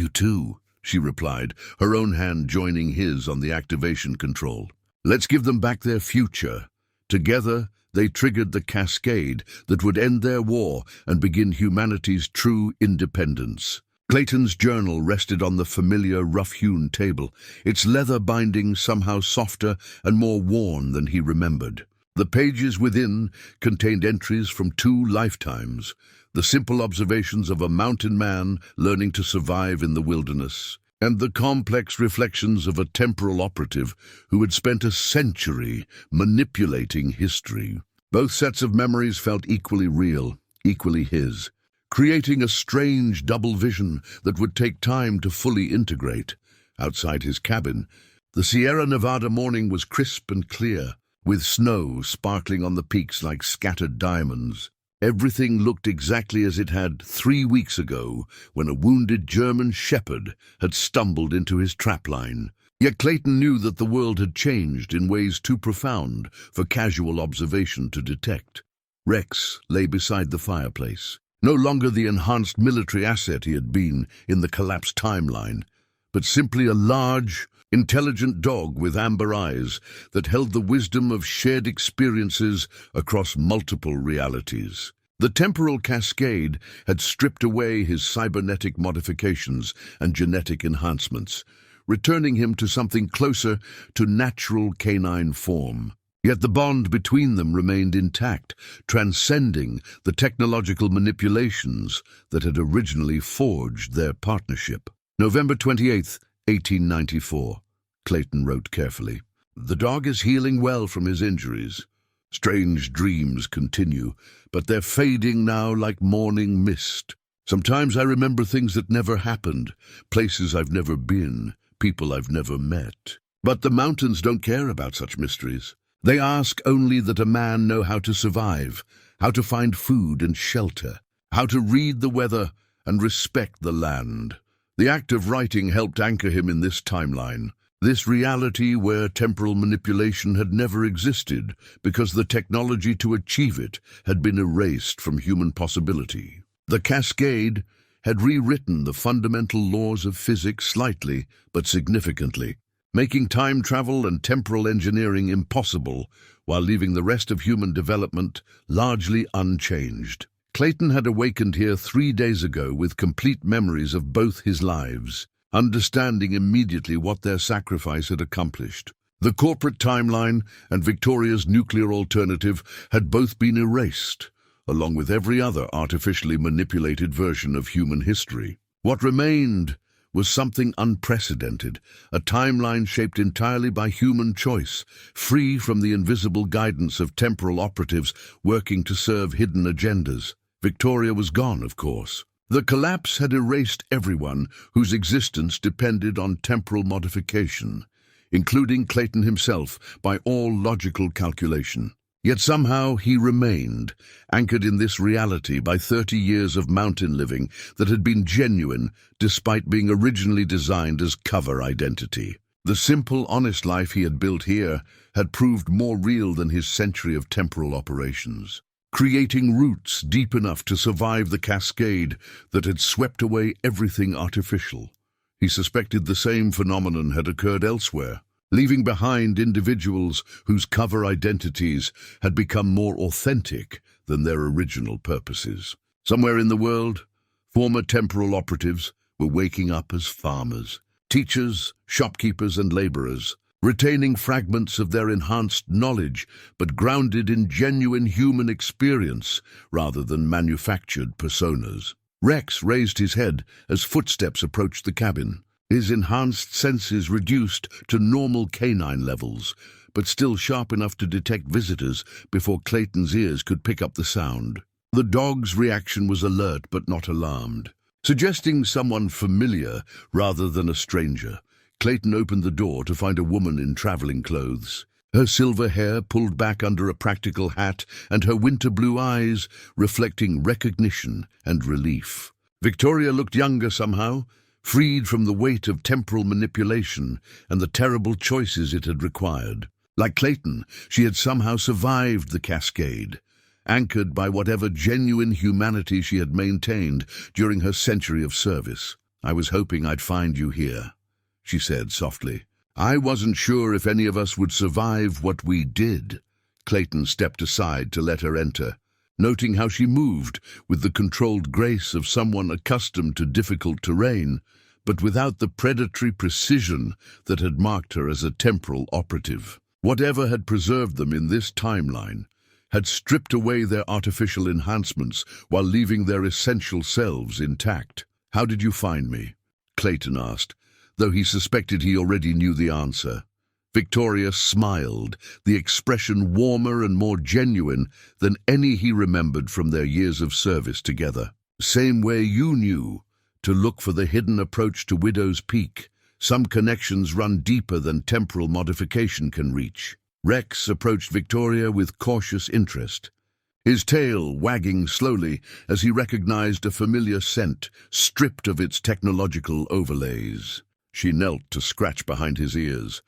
too," she replied, her own hand joining his on the activation control. "Let's give them back their future." Together, they triggered the cascade that would end their war and begin humanity's true independence. Clayton's journal rested on the familiar rough-hewn table, its leather binding somehow softer and more worn than he remembered. The pages within contained entries from 2 lifetimes, the simple observations of a mountain man learning to survive in the wilderness, and the complex reflections of a temporal operative who had spent a century manipulating history. Both sets of memories felt equally real, equally his, creating a strange double vision that would take time to fully integrate. Outside his cabin, the Sierra Nevada morning was crisp and clear, with snow sparkling on the peaks like scattered diamonds. Everything looked exactly as it had 3 weeks ago when a wounded German shepherd had stumbled into his trapline. Yet Clayton knew that the world had changed in ways too profound for casual observation to detect. Rex lay beside the fireplace, no longer the enhanced military asset he had been in the collapsed timeline, but simply a large, intelligent dog with amber eyes that held the wisdom of shared experiences across multiple realities. The temporal cascade had stripped away his cybernetic modifications and genetic enhancements, returning him to something closer to natural canine form. Yet the bond between them remained intact, transcending the technological manipulations that had originally forged their partnership. November 28th, 1894. Clayton wrote carefully. The dog is healing well from his injuries. Strange dreams continue, but they're fading now like morning mist. Sometimes I remember things that never happened, places I've never been, people I've never met. But the mountains don't care about such mysteries. They ask only that a man know how to survive, how to find food and shelter, how to read the weather and respect the land. The act of writing helped anchor him in this timeline, this reality where temporal manipulation had never existed because the technology to achieve it had been erased from human possibility. The cascade had rewritten the fundamental laws of physics slightly but significantly, making time travel and temporal engineering impossible while leaving the rest of human development largely unchanged. Clayton had awakened here 3 days ago with complete memories of both his lives, understanding immediately what their sacrifice had accomplished. The corporate timeline and Victoria's nuclear alternative had both been erased, along with every other artificially manipulated version of human history. What remained was something unprecedented, a timeline shaped entirely by human choice, free from the invisible guidance of temporal operatives working to serve hidden agendas. Victoria was gone, of course. The collapse had erased everyone whose existence depended on temporal modification, including Clayton himself by all logical calculation. Yet somehow he remained, anchored in this reality by 30 years of mountain living that had been genuine despite being originally designed as cover identity. The simple, honest life he had built here had proved more real than his century of temporal operations, creating roots deep enough to survive the cascade that had swept away everything artificial. He suspected the same phenomenon had occurred elsewhere, leaving behind individuals whose cover identities had become more authentic than their original purposes. Somewhere in the world, former temporal operatives were waking up as farmers, teachers, shopkeepers, and laborers, retaining fragments of their enhanced knowledge but grounded in genuine human experience rather than manufactured personas. Rex raised his head as footsteps approached the cabin, his enhanced senses reduced to normal canine levels, but still sharp enough to detect visitors before Clayton's ears could pick up the sound. The dog's reaction was alert but not alarmed, suggesting someone familiar rather than a stranger. Clayton opened the door to find a woman in traveling clothes, her silver hair pulled back under a practical hat and her winter blue eyes reflecting recognition and relief. Victoria looked younger somehow, freed from the weight of temporal manipulation and the terrible choices it had required. Like Clayton, she had somehow survived the cascade, anchored by whatever genuine humanity she had maintained during her century of service. "I was hoping I'd find you here," she said softly. "I wasn't sure if any of us would survive what we did." Clayton stepped aside to let her enter, noting how she moved with the controlled grace of someone accustomed to difficult terrain, but without the predatory precision that had marked her as a temporal operative. Whatever had preserved them in this timeline had stripped away their artificial enhancements while leaving their essential selves intact. "How did you find me?" Clayton asked, though he suspected he already knew the answer. Victoria smiled, the expression warmer and more genuine than any he remembered from their years of service together. "Same way you knew, to look for the hidden approach to Widow's Peak. Some connections run deeper than temporal modification can reach." Rex approached Victoria with cautious interest, his tail wagging slowly as he recognized a familiar scent stripped of its technological overlays. She knelt to scratch behind his ears,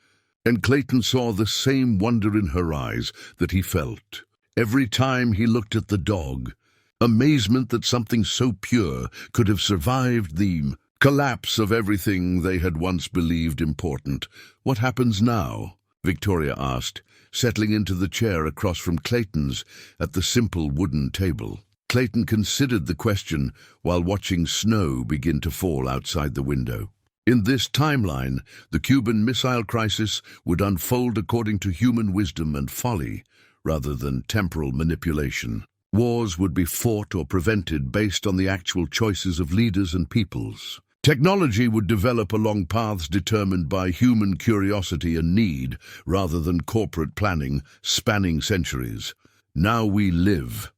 and Clayton saw the same wonder in her eyes that he felt every time he looked at the dog. Amazement that something so pure could have survived the collapse of everything they had once believed important. "What happens now?" Victoria asked, settling into the chair across from Clayton's at the simple wooden table. Clayton considered the question while watching snow begin to fall outside the window. In this timeline, the Cuban Missile Crisis would unfold according to human wisdom and folly, rather than temporal manipulation. Wars would be fought or prevented based on the actual choices of leaders and peoples. Technology would develop along paths determined by human curiosity and need, rather than corporate planning spanning centuries. "Now we live,"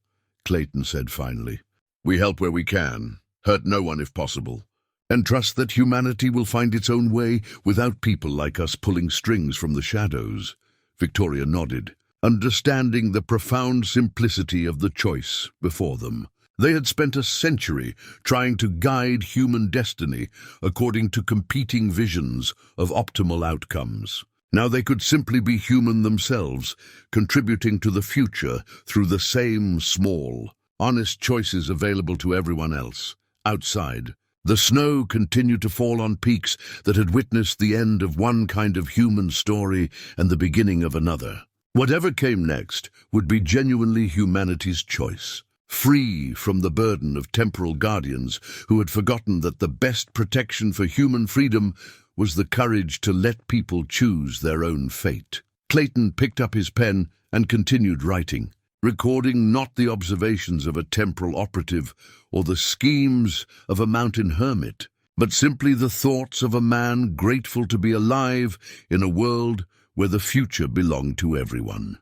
Clayton said finally. "We help where we can, hurt no one if possible, and trust that humanity will find its own way without people like us pulling strings from the shadows." Victoria nodded, understanding the profound simplicity of the choice before them. They had spent a century trying to guide human destiny according to competing visions of optimal outcomes. Now they could simply be human themselves, contributing to the future through the same small, honest choices available to everyone else. Outside, the snow continued to fall on peaks that had witnessed the end of one kind of human story and the beginning of another. Whatever came next would be genuinely humanity's choice, free from the burden of temporal guardians who had forgotten that the best protection for human freedom was the courage to let people choose their own fate. Clayton picked up his pen and continued writing, recording not the observations of a temporal operative or the schemes of a mountain hermit, but simply the thoughts of a man grateful to be alive in a world where the future belonged to everyone.